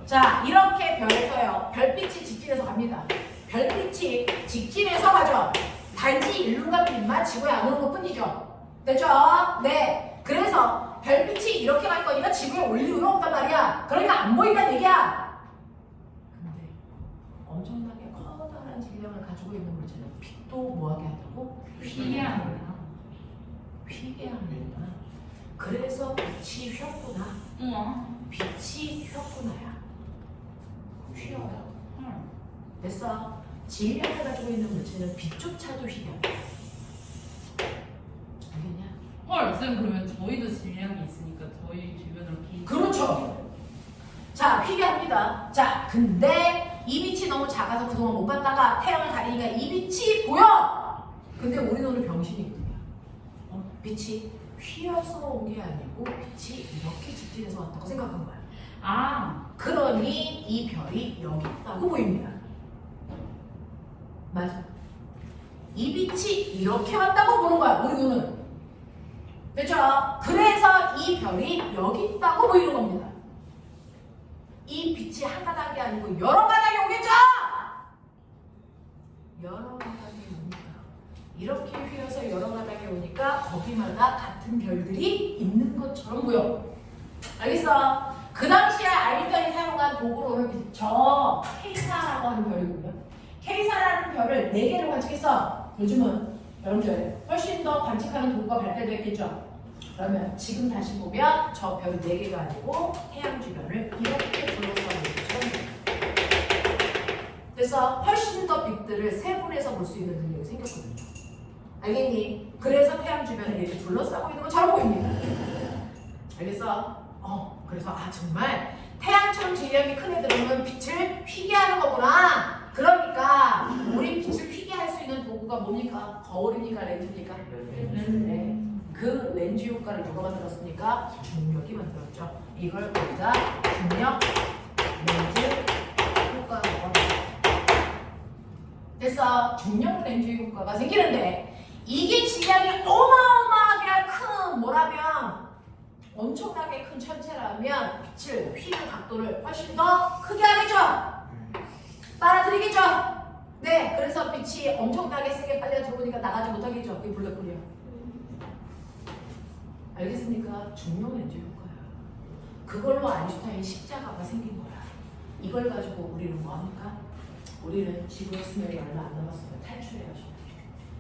자, 이렇게 별에서요. 별빛이 직진해서 갑니다. 별빛이 직진해서 가죠. 단지 일루가 빛만 지구에 안 오는 것 뿐이죠. 됐죠? 네. 그래서 별빛이 이렇게 갈 거니까 지구에 올 이유는 없단 말이야. 그러니까 안 보인다는 얘기야. 근데 엄청나게 커다란 질량을 가지고 있는 물체는 빛도 뭐하게 한다고? 휘게 합니다. 휘게 합니다. 그래서 빛이 휘었구나. 우와. 빛이 휘었구나야. 휘어요. 헐. 됐어. 질량을 가지고 있는 물체는 빛조차도 휘려. 알겠냐? 헐, 쌤 그러면 저희도 질량이 있으니까 저희 주변으로 비. 그렇죠. 자, 휘게 합니다. 자, 근데 이 빛이 너무 작아서 그동안 못 봤다가 태양을 가리니까 이 빛이 보여. 근데 우리는 오늘 병신이거든요. 빛이 휘어서 온 게 아니고 빛이 이렇게 직진해서 왔다고 생각한 거야. 아, 그러니 이 별이 여기 있다고 보입니다. 맞아. 이 빛이 이렇게 왔다고 보는 거야, 우리 눈은. 그렇죠? 그래서 이 별이 여기 있다고 보이는 겁니다. 이 빛이 한 가닥이 아니고 여러 가닥이 오겠죠? 여러 가닥이 오니까 이렇게 휘어서 여러 가닥이 오니까 거기마다 같은 별들이 있는 것처럼 보여. 알겠어? 그 당시에 아인슈타인이 사용한 도구로는 저 K사라고 하는 별이거든요. K사라는 별을 4개를 관측했어. 요즘은 여러분들 훨씬 더 관측하는 도구가 발달됐겠죠. 그러면 지금 다시 보면 저 별이 4개가 아니고 태양 주변을 이렇게 둘러싸는 것처럼 그래서 훨씬 더 빛들을 세분해서 볼 수 있는 능력이 생겼거든요. 알겠니? 그래서 태양 주변에 이렇게 둘러싸고 있는 것처럼 보입니다. 알겠어? 그래서 정말 태양처럼 질량이 큰 애들은 빛을 휘게 하는 거구나. 그러니까 우리 빛을 휘게 할 수 있는 도구가 뭡니까? 거울입니까? 렌즈입니까? 네. 그 렌즈 효과를 누가 만들었습니까? 중력이 만들었죠. 이걸 우리가 중력 렌즈 효과라고 합니다. 됐어. 중력 렌즈 효과가 생기는데 이게 질량이 어마어마하게 큰 뭐라면 엄청나게 큰 천체라면 빛을 휘는 각도를 훨씬 더 크게 하겠죠? 빨아들이겠죠? 네, 그래서 빛이 엄청나게 세게 빨려 들어오니까 나가지 못하겠죠? 그게 블랙홀이야. 알겠습니까? 중력 렌즈 효과야. 그걸로 아인슈타인 십자가가 생긴 거야. 이걸 가지고 우리는 뭐합니까? 우리는 지구의 수명이 얼마 안 남았으면 탈출해야죠.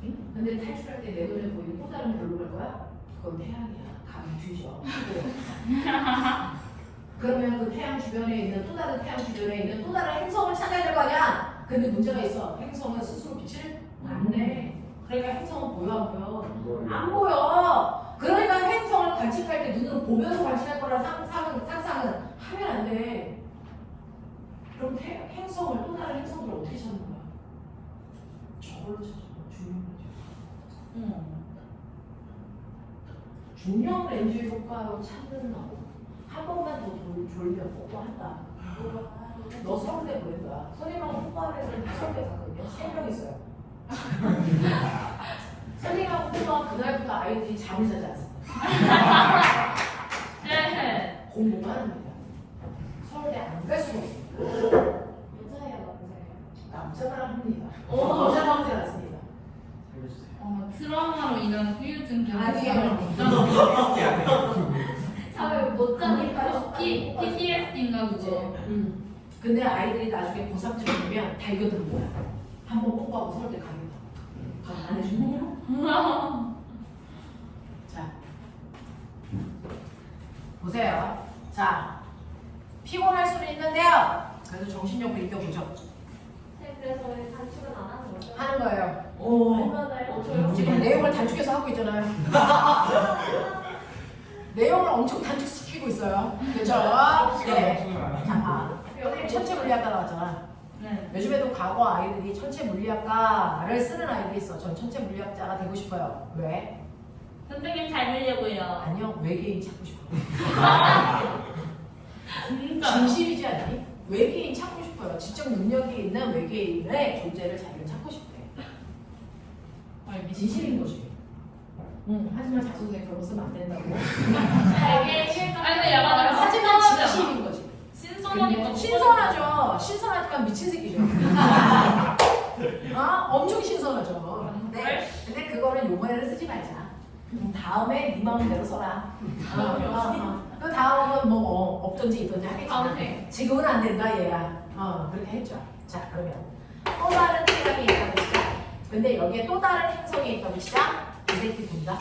응? 근데 탈출할 때 내 눈에 보이는 또 다른 별로 갈 거야? 그건 태양이야. 감이 뒤져. 그러면 그 태양 주변에 있는 또 다른 태양 주변에 있는 또 다른 행성을 찾아야 될 거 아니야? 근데 문제가 있어. 행성은 스스로 빛을 안 내. 그러니까 행성은 보여 안 보여? 안 보여. 그러니까 행성을 관측할 때 눈으로 보면서 관측할 거라 상상은 하면 안 돼. 그럼 행성을 또 다른 행성들을 어떻게 찾는 거야? 저걸로 찾아. 중력 렌즈 효과로 찾는 거. 한 번만 더 졸면 뽀뽀한다. 너 서울대 보낸 거야. 선생님하고 뽀뽀하는 애들은 다 서울대 갔거든요. 3명 있어요. 선생님하고 뽀뽀한 그날부터 아이들이 잠을 자지 않습니다. 네. 공부만 합니다. 서울대 안 갈 수가 없어요. 여자예요, 남자예요? 남자만 합니다. 여자만 하지 않습니다. 살려주세요. 트라우마로 인한 후유증 아니에요. 잠을 못 자니까. PTSD인가 그거. 근데 아이들이 나중에 고3쯤 되면 달겨드는 거야. 한번 뽀뽀하고 서울대 가겠다. 가서 안 해주는 거야. 자, 보세요. 자, 피곤할 수는 있는데요. 그래도 정신력을 이겨보죠. 그래서 왜 단축은 안 하는 거죠? 하는 거예요. 얼마나요? 저요? 지금 내용을 단축해서 하고 있잖아요. 내용을 엄청 단축시키고 있어요. 그렇죠? 네. 자, 선생님 천체 물리학과 나왔잖아. 네. 요즘에도 과거 아이들이 천체 물리학과를 쓰는 아이들이 있어. 전 천체 물리학자가 되고 싶어요. 왜? 선생님 잘 보려고요. 아니요, 외계인 찾고 싶어요. 진짜. 진심이지 않니? 외계인 찾고 싶어요. 지적 능력이 있는 외계인의 존재를 자기는 찾고 싶대. 진심인 거지. 하지만 작성자에 그런 거 쓰면 안 된다고. 아니 근데 약간 하지만 신선하잖아. 진심인 거지. 신선하니까. 신선하죠. 신선하니까 미친 새끼죠. 엄청 신선하죠. 근데 그거는 요번에는 쓰지 말자. 다음에 네 마음대로 써라. 그 다음은 뭐 없던지 있던지 하겠지만 지금은 안 된다 얘야. 그렇게 했죠. 자, 그러면 또 다른 태양이 있다고 치자. 근데 여기에 또 다른 행성이 있다고 치자. 이 새끼 본다.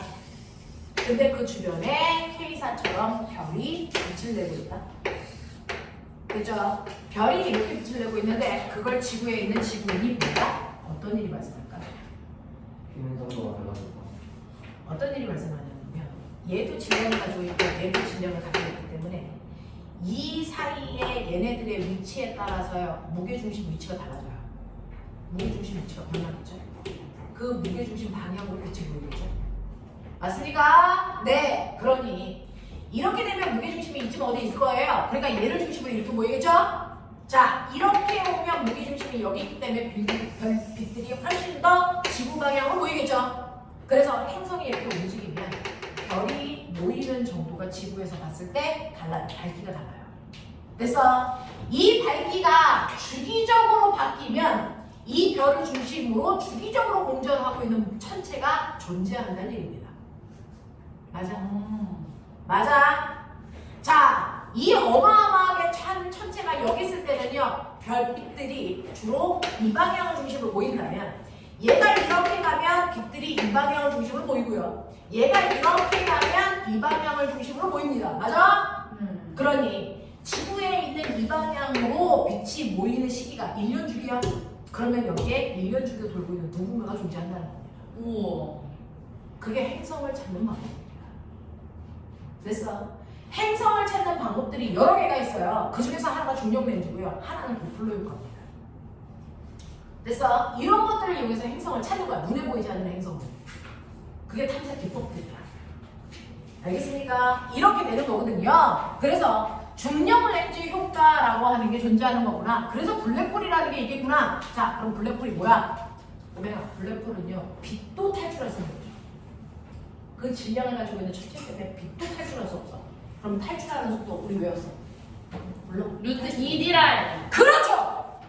근데 그 주변에 K사처럼 별이 빛을 내고 있다. 그죠? 별이 이렇게 빛을 내고 있는데 그걸 지구에 있는 지구인이 본다. 어떤 일이 발생할까? 기능정도가 달라질까? 어떤 일이 발생하냐면 얘도 질량을 가지고 있고 얘도 질량을 가지고 있기 때문에 이 사이에 얘네들의 위치에 따라서요 무게중심 위치가 달라져요. 무게중심 위치가 변하겠죠. 그 무게중심 방향으로 빛을 보이겠죠. 맞습니까? 네. 그러니 이렇게 되면 무게중심이 이쯤 어디 있을 거예요. 그러니까 얘를 중심으로 이렇게 모이겠죠. 자, 이렇게 오면 무게중심이 여기 있기 때문에 빛들이 훨씬 더 지구 방향으로 모이겠죠. 그래서 행성이 이렇게 움직이면 별이 모이는 정도가 지구에서 봤을 때 달라요. 밝기가 달라요. 됐어? 이 밝기가 주기적으로 바뀌면 이 별을 중심으로 주기적으로 공전하고 있는 천체가 존재한다는 얘기입니다. 맞아? 맞아? 자, 이 어마어마하게 찬 천체가 여기 있을 때는요 별빛들이 주로 이 방향을 중심으로 모인다면 얘가 이렇게 가면 빛들이 이 방향을 중심으로 모이고요. 얘가 이렇게 가면 이 방향을 중심으로 모입니다. 맞아? 그러니 지구에 있는 이 방향으로 빛이 모이는 시기가 1년 주기야. 그러면 여기에 1년 주기로 돌고 있는 누군가가 존재한다는 겁니다. 우와. 그게 행성을 찾는 방법입니다. 됐어? 행성을 찾는 방법들이 여러 개가 있어요. 그 중에서 하나가 중력 렌즈고요. 하나는 도플러 효과입니다. 됐어? 이런 것들을 이용해서 행성을 찾는 거야. 눈에 보이지 않는 행성을. 그게 탐색 기법들이야. 알겠습니까? 이렇게 되는 거거든요. 그래서 중력 렌즈 효과라고 하는 게 존재하는 거구나. 그래서 블랙홀이라는 게 있겠구나. 자, 그럼 블랙홀이 뭐야? 그러면 블랙홀은요, 빛도 탈출할 수 있는 거죠. 그 질량을 가지고 있는 천체 때문에 빛도 탈출할 수 없어. 그럼 탈출하는 속도 우리 외웠어. 물론 루트 2D랄. 그렇죠.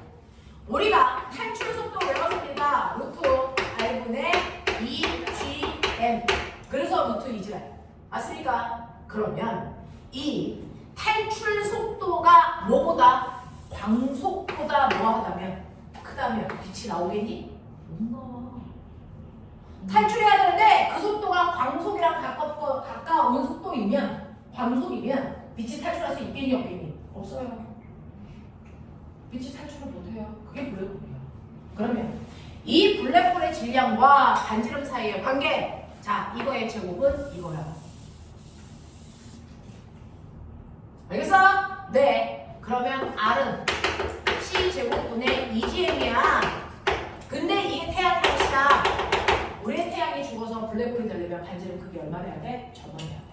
우리가 탈출 속도 외웠습니다. 루트 R분의 2GM. 그래서 루트 2G라. 맞습니까? 그러면 이 탈출 속도가 뭐보다 광속보다 뭐하다면 크다면 빛이 나오겠니? 못 나와. 탈출해야 되는데 그 속도가 광속이랑 가까운 속도이면 광속이면 빛이 탈출할 수 있겠니 없겠니? 없어요. 빛이 탈출을 못해요. 그게 블랙홀이야. 그러면 이 블랙홀의 질량과 반지름 사이의 관계. 자, 이거의 제곱은 이거야. 알겠어? 네. 그러면 R은 C제곱분의 2GM이야. 근데 이게 태양 빛이다. 우리의 태양이 죽어서 블랙홀이 되려면 반지름 크기 얼마나 해야 돼? 저만 해야 돼.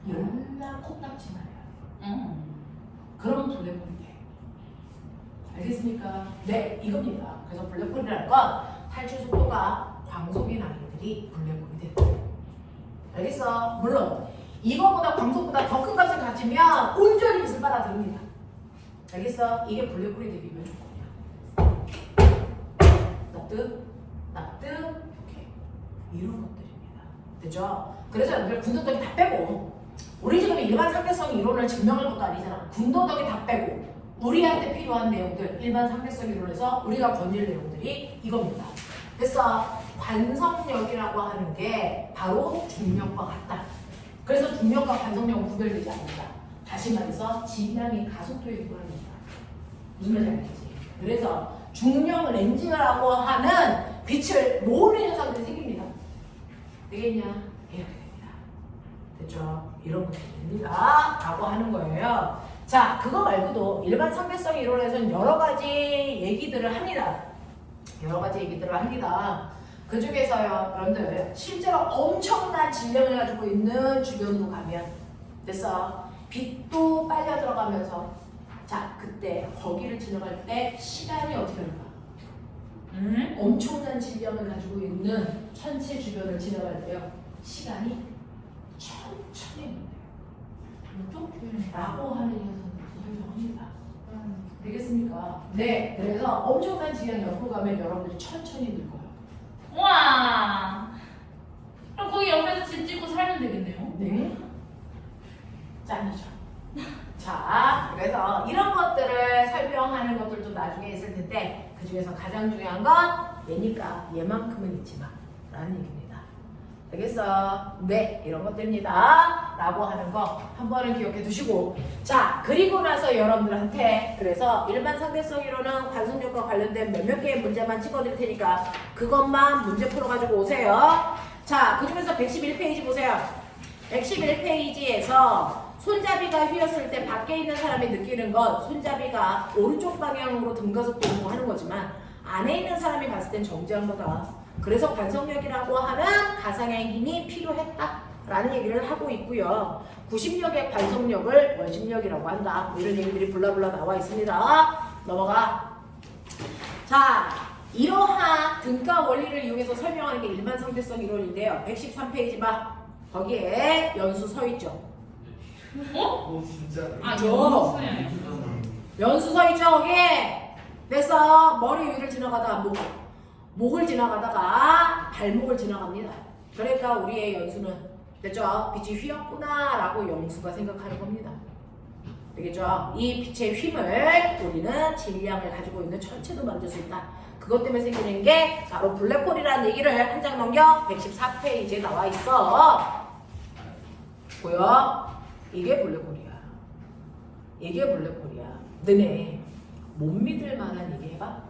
열나 콩닥지만 해야 돼. 그럼 블랙홀이 돼. 알겠습니까? 네, 이겁니다. 그래서 블랙홀이라는 건 탈출 속도가 광속인 아이들이 블랙홀이 된다. 알겠어? 물론 이거보다 광속보다 더 큰 값을 가지면 온전히 빛을 빨아들입니다. 알겠어? 이게 블랙홀이 되기 위한 조건이야. 납득, 오케이. 이런 것들입니다. 됐죠? 그래서 여러분들 군더더기 다 빼고 우리 지금 일반 상대성 이론을 증명할 것도 아니잖아. 군더더기 다 빼고 우리한테 필요한 내용들 일반 상대성 이론에서 우리가 건질 내용들이 이겁니다. 그래서 관성력이라고 하는 게 바로 중력과 같다. 그래서 중력과 관성력은 구별되지 않는다. 다시 말해서 질량이 가속도에 불과합니다. 무슨 말인지 알겠지? 그래서 중력 렌즈라고 하는 빛을 모으는 현상들이 생깁니다. 되겠냐? 이렇게 됩니다. 됐죠? 이런 것들이 됩니다. 라고 하는 거예요. 자, 그거 말고도 일반 상대성 이론에서는 여러 가지 얘기들을 합니다. 여러 가지 얘기들을 합니다. 그 중에서요, 여러분들 실제로 엄청난 질량을 가지고 있는 주변으로 가면 됐어. 빛도 빨려 들어가면서 자, 그때 거기를 지나갈 때 시간이 어떻게 될까? 엄청난 질량을 가지고 있는 천체 주변을 지나갈 때요, 시간이 천천히 운대요. 라고 하는 현상을 설명합니다. 되겠습니까? 네. 그래서 엄청난 질량이 옆으로 가면 여러분들이 천천히 늘 거예요. 우와. 그럼 거기 옆에서 집 짓고 살면 되겠네요. 네. 짱이죠. 자, 그래서 이런 것들을 설명하는 것들도 나중에 있을 텐데 그 중에서 가장 중요한 건 얘니까 얘만큼은 있지만 라는 얘기입니다. 알겠어? 네, 이런 것들입니다. 라고 하는 거 한 번은 기억해 두시고, 자, 그리고 나서 여러분들한테 그래서 일반 상대성 이론은 관성력과 관련된 몇몇 개의 문제만 찍어드릴 테니까 그것만 문제 풀어가지고 오세요. 자, 그 중에서 111페이지 보세요. 111페이지에서 손잡이가 휘었을 때 밖에 있는 사람이 느끼는 건 손잡이가 오른쪽 방향으로 등가속도 운동하는 거지만 안에 있는 사람이 봤을 땐 정지한 거다. 그래서 관성력이라고 하는 가상의 힘이 필요했다라는 얘기를 하고 있고요. 90력의 관성력을 원심력이라고 한다. 이런 얘기들이 블라블라 나와 있습니다. 넘어가. 자, 이러한 등가 원리를 이용해서 설명하는 게 일반 상대성 이론인데요. 113페이지 봐. 거기에 연수 서 있죠. 어? 진짜. 아, 저. 연수야. 연수 서 있죠, 거기. 그래서 머리 위를 지나가다가 목을 지나가다가 발목을 지나갑니다. 그러니까 우리의 연수는 됐죠? 빛이 휘었구나 라고 영수가 생각하는 겁니다. 되겠죠? 이 빛의 힘을 우리는 질량을 가지고 있는 천체도 만들 수 있다. 그것 때문에 생기는 게 바로 블랙홀이라는 얘기를 한 장 넘겨 114페이지에 나와 있어. 보여? 이게 블랙홀이야. 이게 블랙홀이야. 너네 못 믿을 만한 얘기 해봐.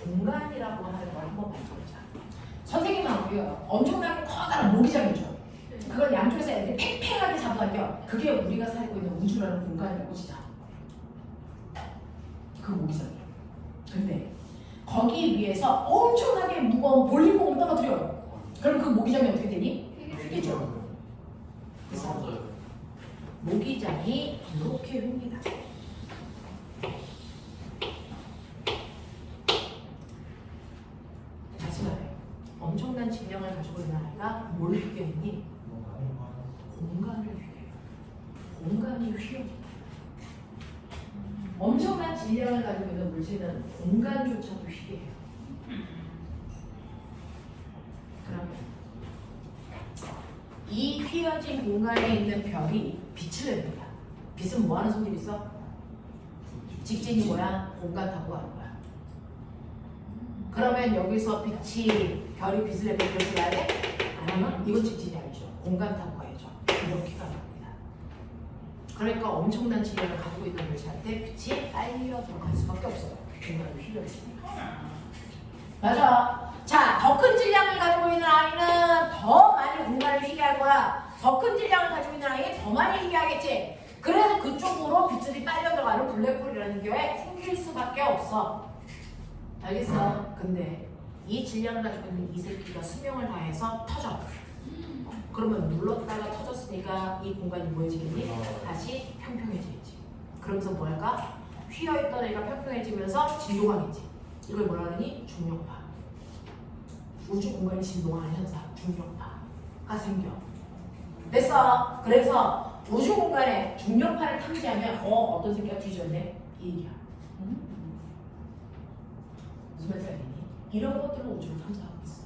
공간이라고 하는 걸 한번 봐보자. 선생님은 안 보여요. 엄청나게 커다란 모기장이죠. 그걸 양쪽에서 애들이 팽팽하게 잡아당겨. 그게 우리가 살고 있는 우주라는 공간이라고 보시자. 그 모기장이에요. 근데 거기 위에서 엄청나게 무거운 볼링공을 떨어뜨려요. 그럼 그 모기장이 어떻게 되니? 휘겠죠. 그래서 모기장이 이렇게 휩니다. 다시 말해. 엄청난 질량을 가지고 있는 아이가 뭘 휘게니? 공간을 휘게요. 공간이 휘어. 엄청난 질량을 가지고 있는 물질은 공간조차도 휘게요. 그러면 이 휘어진 공간에 있는 별이 빛을 냅니다. 빛은 뭐 하는 성질이 있어? 직진이 뭐야? 공간 타고 가는 거야. 그러면 여기서 빛이 별이 빛을 내면 그렇게 가야 돼? 아니면 이건 직진이 아니죠. 공간 타고 가야죠. 이렇게 가는 겁니다. 그러니까 엄청난 질량을 가지고 있는 물체한테 빛이 빨려 들어갈 수밖에 없어요. 공간을 휘어있으니까. 맞아. 자, 더 큰 질량을 가지고 있는 아이는 더 많이 공간을 휘게 할 거야. 더 큰 질량을 가지고 있는 아이는 더 많이 휘게 하겠지. 그래서 그쪽으로 빛들이 빨려 들어가는 블랙홀이라는 게 생길 수밖에 없어. 알겠어? 근데 이 질량을 가지고 있는 이 새끼가 수명을 다해서 터져. 그러면 눌렀다가 터졌으니까 이 공간이 뭐해지겠니? 다시 평평해지겠지. 그러면서 뭐 할까? 휘어있던 애가 평평해지면서 진동하겠지. 이걸 뭐라 하니? 중력파. 우주 공간이 진동하는 현상, 중력파가 생겨. 됐어. 그래서 우주 공간에 중력파를 탐지하면 어떤 새끼가 뒤졌네? 이 얘기야. 무슨 말인지 알겠니? 이런 것들을 우주를 탐지하고 있어.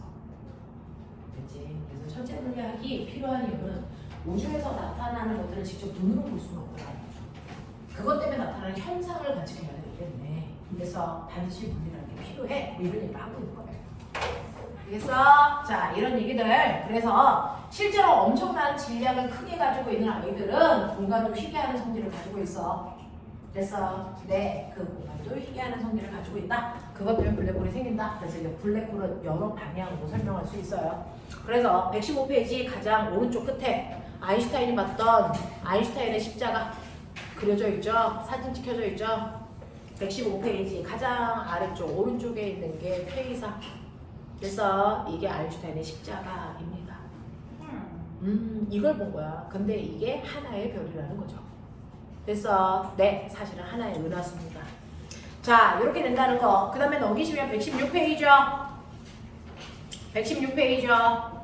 됐지? 그래서 천체 물리학이 필요한 이유는 우주에서 나타나는 것들을 직접 눈으로 볼 수는 없더라. 그것 때문에 나타나는 현상을 관측해야 되기 때문에 그래서 반드시 물리라는 게 필요해. 뭐 이런 얘기를 하고 있는 거예요. 알겠어? 자, 이런 얘기들. 그래서 실제로 엄청난 질량을 크게 가지고 있는 아이들은 공간도 휘게 하는 성질을 가지고 있어. 됐어? 네, 그 공간도 휘게 하는 성질을 가지고 있다. 그것 때문에 블랙홀이 생긴다. 그래서 이제 블랙홀은 여러 방향으로 설명할 수 있어요. 그래서 115페이지 가장 오른쪽 끝에 아인슈타인이 봤던 아인슈타인의 십자가 그려져 있죠? 사진 찍혀져 있죠? 115페이지 가장 아래쪽 오른쪽에 있는 게 폐이사. 그래서 이게 아인슈타인의 십자가입니다. 이걸 본 거야. 근데 이게 하나의 별이라는 거죠. 됐어? 네, 사실은 하나의 은하수입니다. 자, 이렇게 된다는 거. 그 다음에 넘기시면 116페이지요. 116페이지요.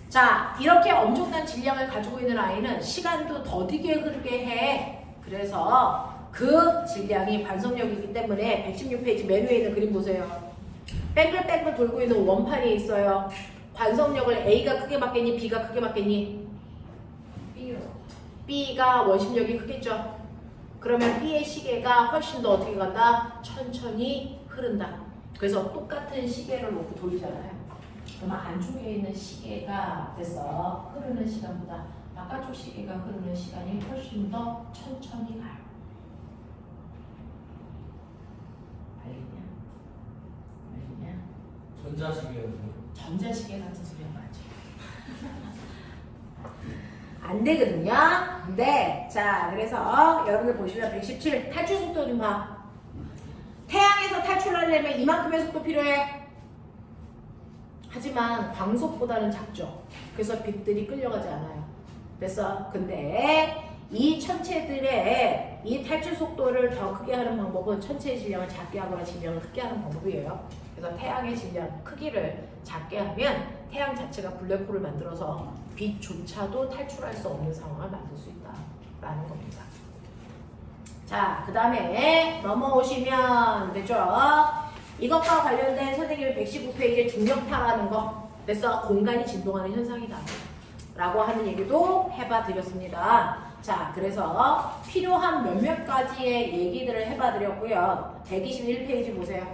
자, 이렇게 엄청난 질량을 가지고 있는 아이는 시간도 더디게 흐르게 해. 그래서 그 질량이 반성력이기 때문에 116페이지 맨 위에 있는 그림 보세요. 뺑글뺑글 돌고 있는 원판이 있어요. 관성력을 A가 크게 받겠니? B가 크게 받겠니? B요. B가 원심력이 크겠죠. 그러면 B의 시계가 훨씬 더 어떻게 간다? 천천히 흐른다. 그래서 똑같은 시계를 놓고 돌리잖아요. 그러면 안쪽에 있는 시계가 됐어. 흐르는 시간보다 바깥쪽 시계가 흐르는 시간이 훨씬 더 천천히 가요. 알겠냐? 알겠냐? 전자식이었는데. 전자시계 같은 소리 하면 안 돼. 안 되거든요. 네. 자, 그래서 여러분들 보시면 117 탈출 속도 좀 봐. 태양에서 탈출하려면 이만큼의 속도 필요해. 하지만 광속보다는 작죠. 그래서 빛들이 끌려가지 않아요. 됐어? 근데 이 천체들의 이 탈출 속도를 더 크게 하는 방법은 천체의 질량을 작게 하거나 질량을 크게 하는 방법이에요. 그래서 태양의 질량 크기를 작게 하면 태양 자체가 블랙홀을 만들어서 빛조차도 탈출할 수 없는 상황을 만들 수 있다라는 겁니다. 자, 그 다음에 넘어오시면 됐죠? 이것과 관련된 선생님이 115페이지에 중력파라는 거 됐어? 공간이 진동하는 현상이다 라고 하는 얘기도 해봐 드렸습니다. 자, 그래서 필요한 몇몇 가지의 얘기들을 해봐 드렸고요. 121페이지 보세요.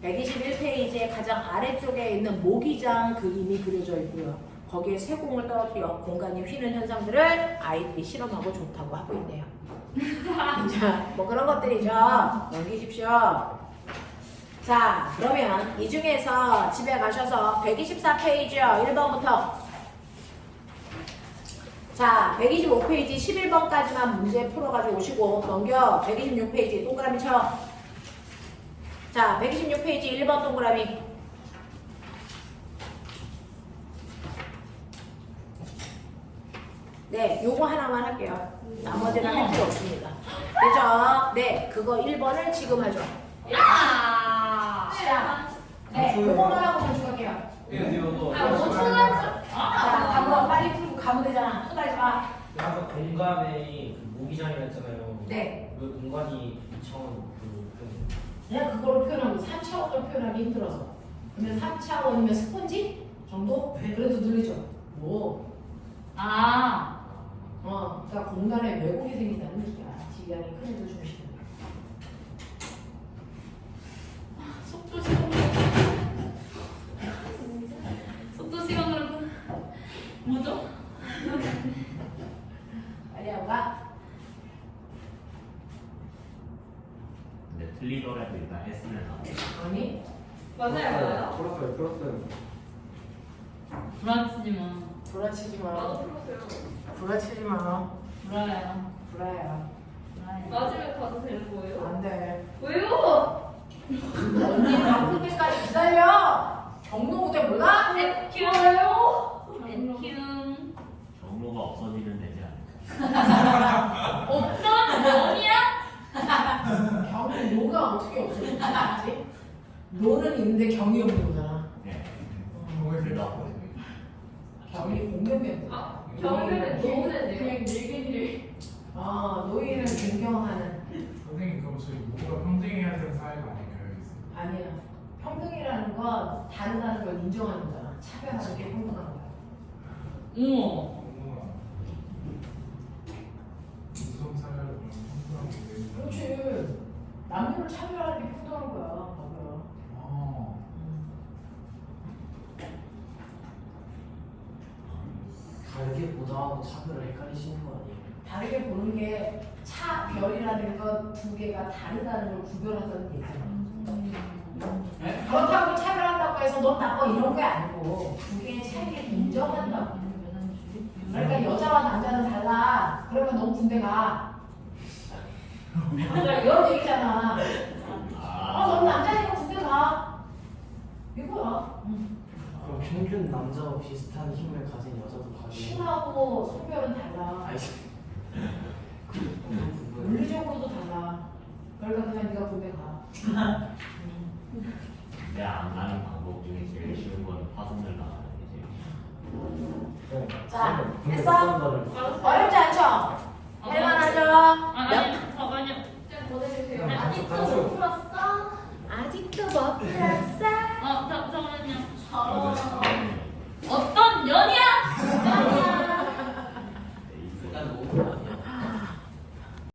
121페이지의 가장 아래쪽에 있는 모기장 그림이 그려져 있고요. 거기에 쇠공을 떨어뜨려 공간이 휘는 현상들을 아이들이 실험하고 좋다고 하고 있네요. 자, 뭐 그런 것들이죠. 넘기십시오. 자, 그러면 이 중에서 집에 가셔서 124페이지요. 1번부터. 자, 125페이지 11번까지만 문제 풀어가지고 오시고 넘겨. 126페이지 동그라미 쳐. 자, 126페이지 1번 동그라미. 네, 요거 하나만 할게요. 나머지는 할 필요 없습니다. 그죠? 네, 그거 1번을 지금 하죠. 야! 자, 네, 요거만 하고 단축할게요. 이거 아, 5천 원. 자, 가고 빨리 풀고 가면 되잖아. 토달지 마. 아까 공간에 그 모기장이라 했잖아요. 네. 그 공간이 2차원 그냥 그거를 표현하고 3차원으로 표현하기 힘들어서. 그러면 3차원이면 스펀지 정도? 그래도 늘리죠. 뭐. 아, 그러니까 공간에 왜곡이 생긴다는 얘기야. 지gan이 큰 애들 중심으로. 속도 시간으로. 속도 시간으로. 뭐죠? 빨리 하고 가. 근데 틀리더라도 일단 했으면 안 아니? 맞아요. 풀었어요. 불안치지 마. 불안치지 마. 나도 풀었어요. 불안치지 마. 불안해요. 불안해요. 불안해. 마지막에 가도 되는 거예요? 안 돼. 왜요? 언니 바쁠 때까지 기다려. 경로 무대 몰라? 왜요? 엔큐. 경로가 없어지면 되지 않을까? 어떤 원이야? 경로가 어떻게 없어지지? 알지? 노는 있는데 경이 없는 거잖아. 네. 그래도 경이 공격면. 아, 경험에는 노는데요. 늙은이를. 노인을 존경하는. 선생님 그럼 저희 모두가 평등해야 되는 사회가 아닐까요? 아니야. 평등이라는 건 다르다는 걸 인정하는 거잖아. 차별하는 게 평등한 거야. 우와. 무슨 사회를 보면 평등하게 되는 그렇지. 남녀를 차별하는 게 평등한 거야. 봐봐요. 다르게 보다하고 차별을 헷갈리시는 거 아니에요? 다르게 보는 게 차별이라는 건 두 개가 다르다는 걸 구별하자는 얘기잖아. 그렇다고 차별한다고 해서 넌 나빠 이런 게 아니고 두 개의 차이를 인정한다고. 그러니까 여자와 남자는 달라. 그러면 넌 군대 가. 이런 얘기잖아. 넌 남자니까 군대 가. 이거야. 그럼 평균 남자와 비슷한 힘을 가진 여자도 가지고 힘하고 성별은 달라. 아니 물리적으로도 달라. 그러니까 그냥 네가 군대 가. 내가 안 가는 방법 중에 제일 쉬운 건 파손을 나가는 게 제일 쉬워. 자, 됐어? 어렵지 않죠? 할만하죠? 아니, 잠깐만요. 그냥 보내주세요. 네. 아직도 단축. 못 풀었어? 아직도 못 풀었어? 잠깐만요. 어.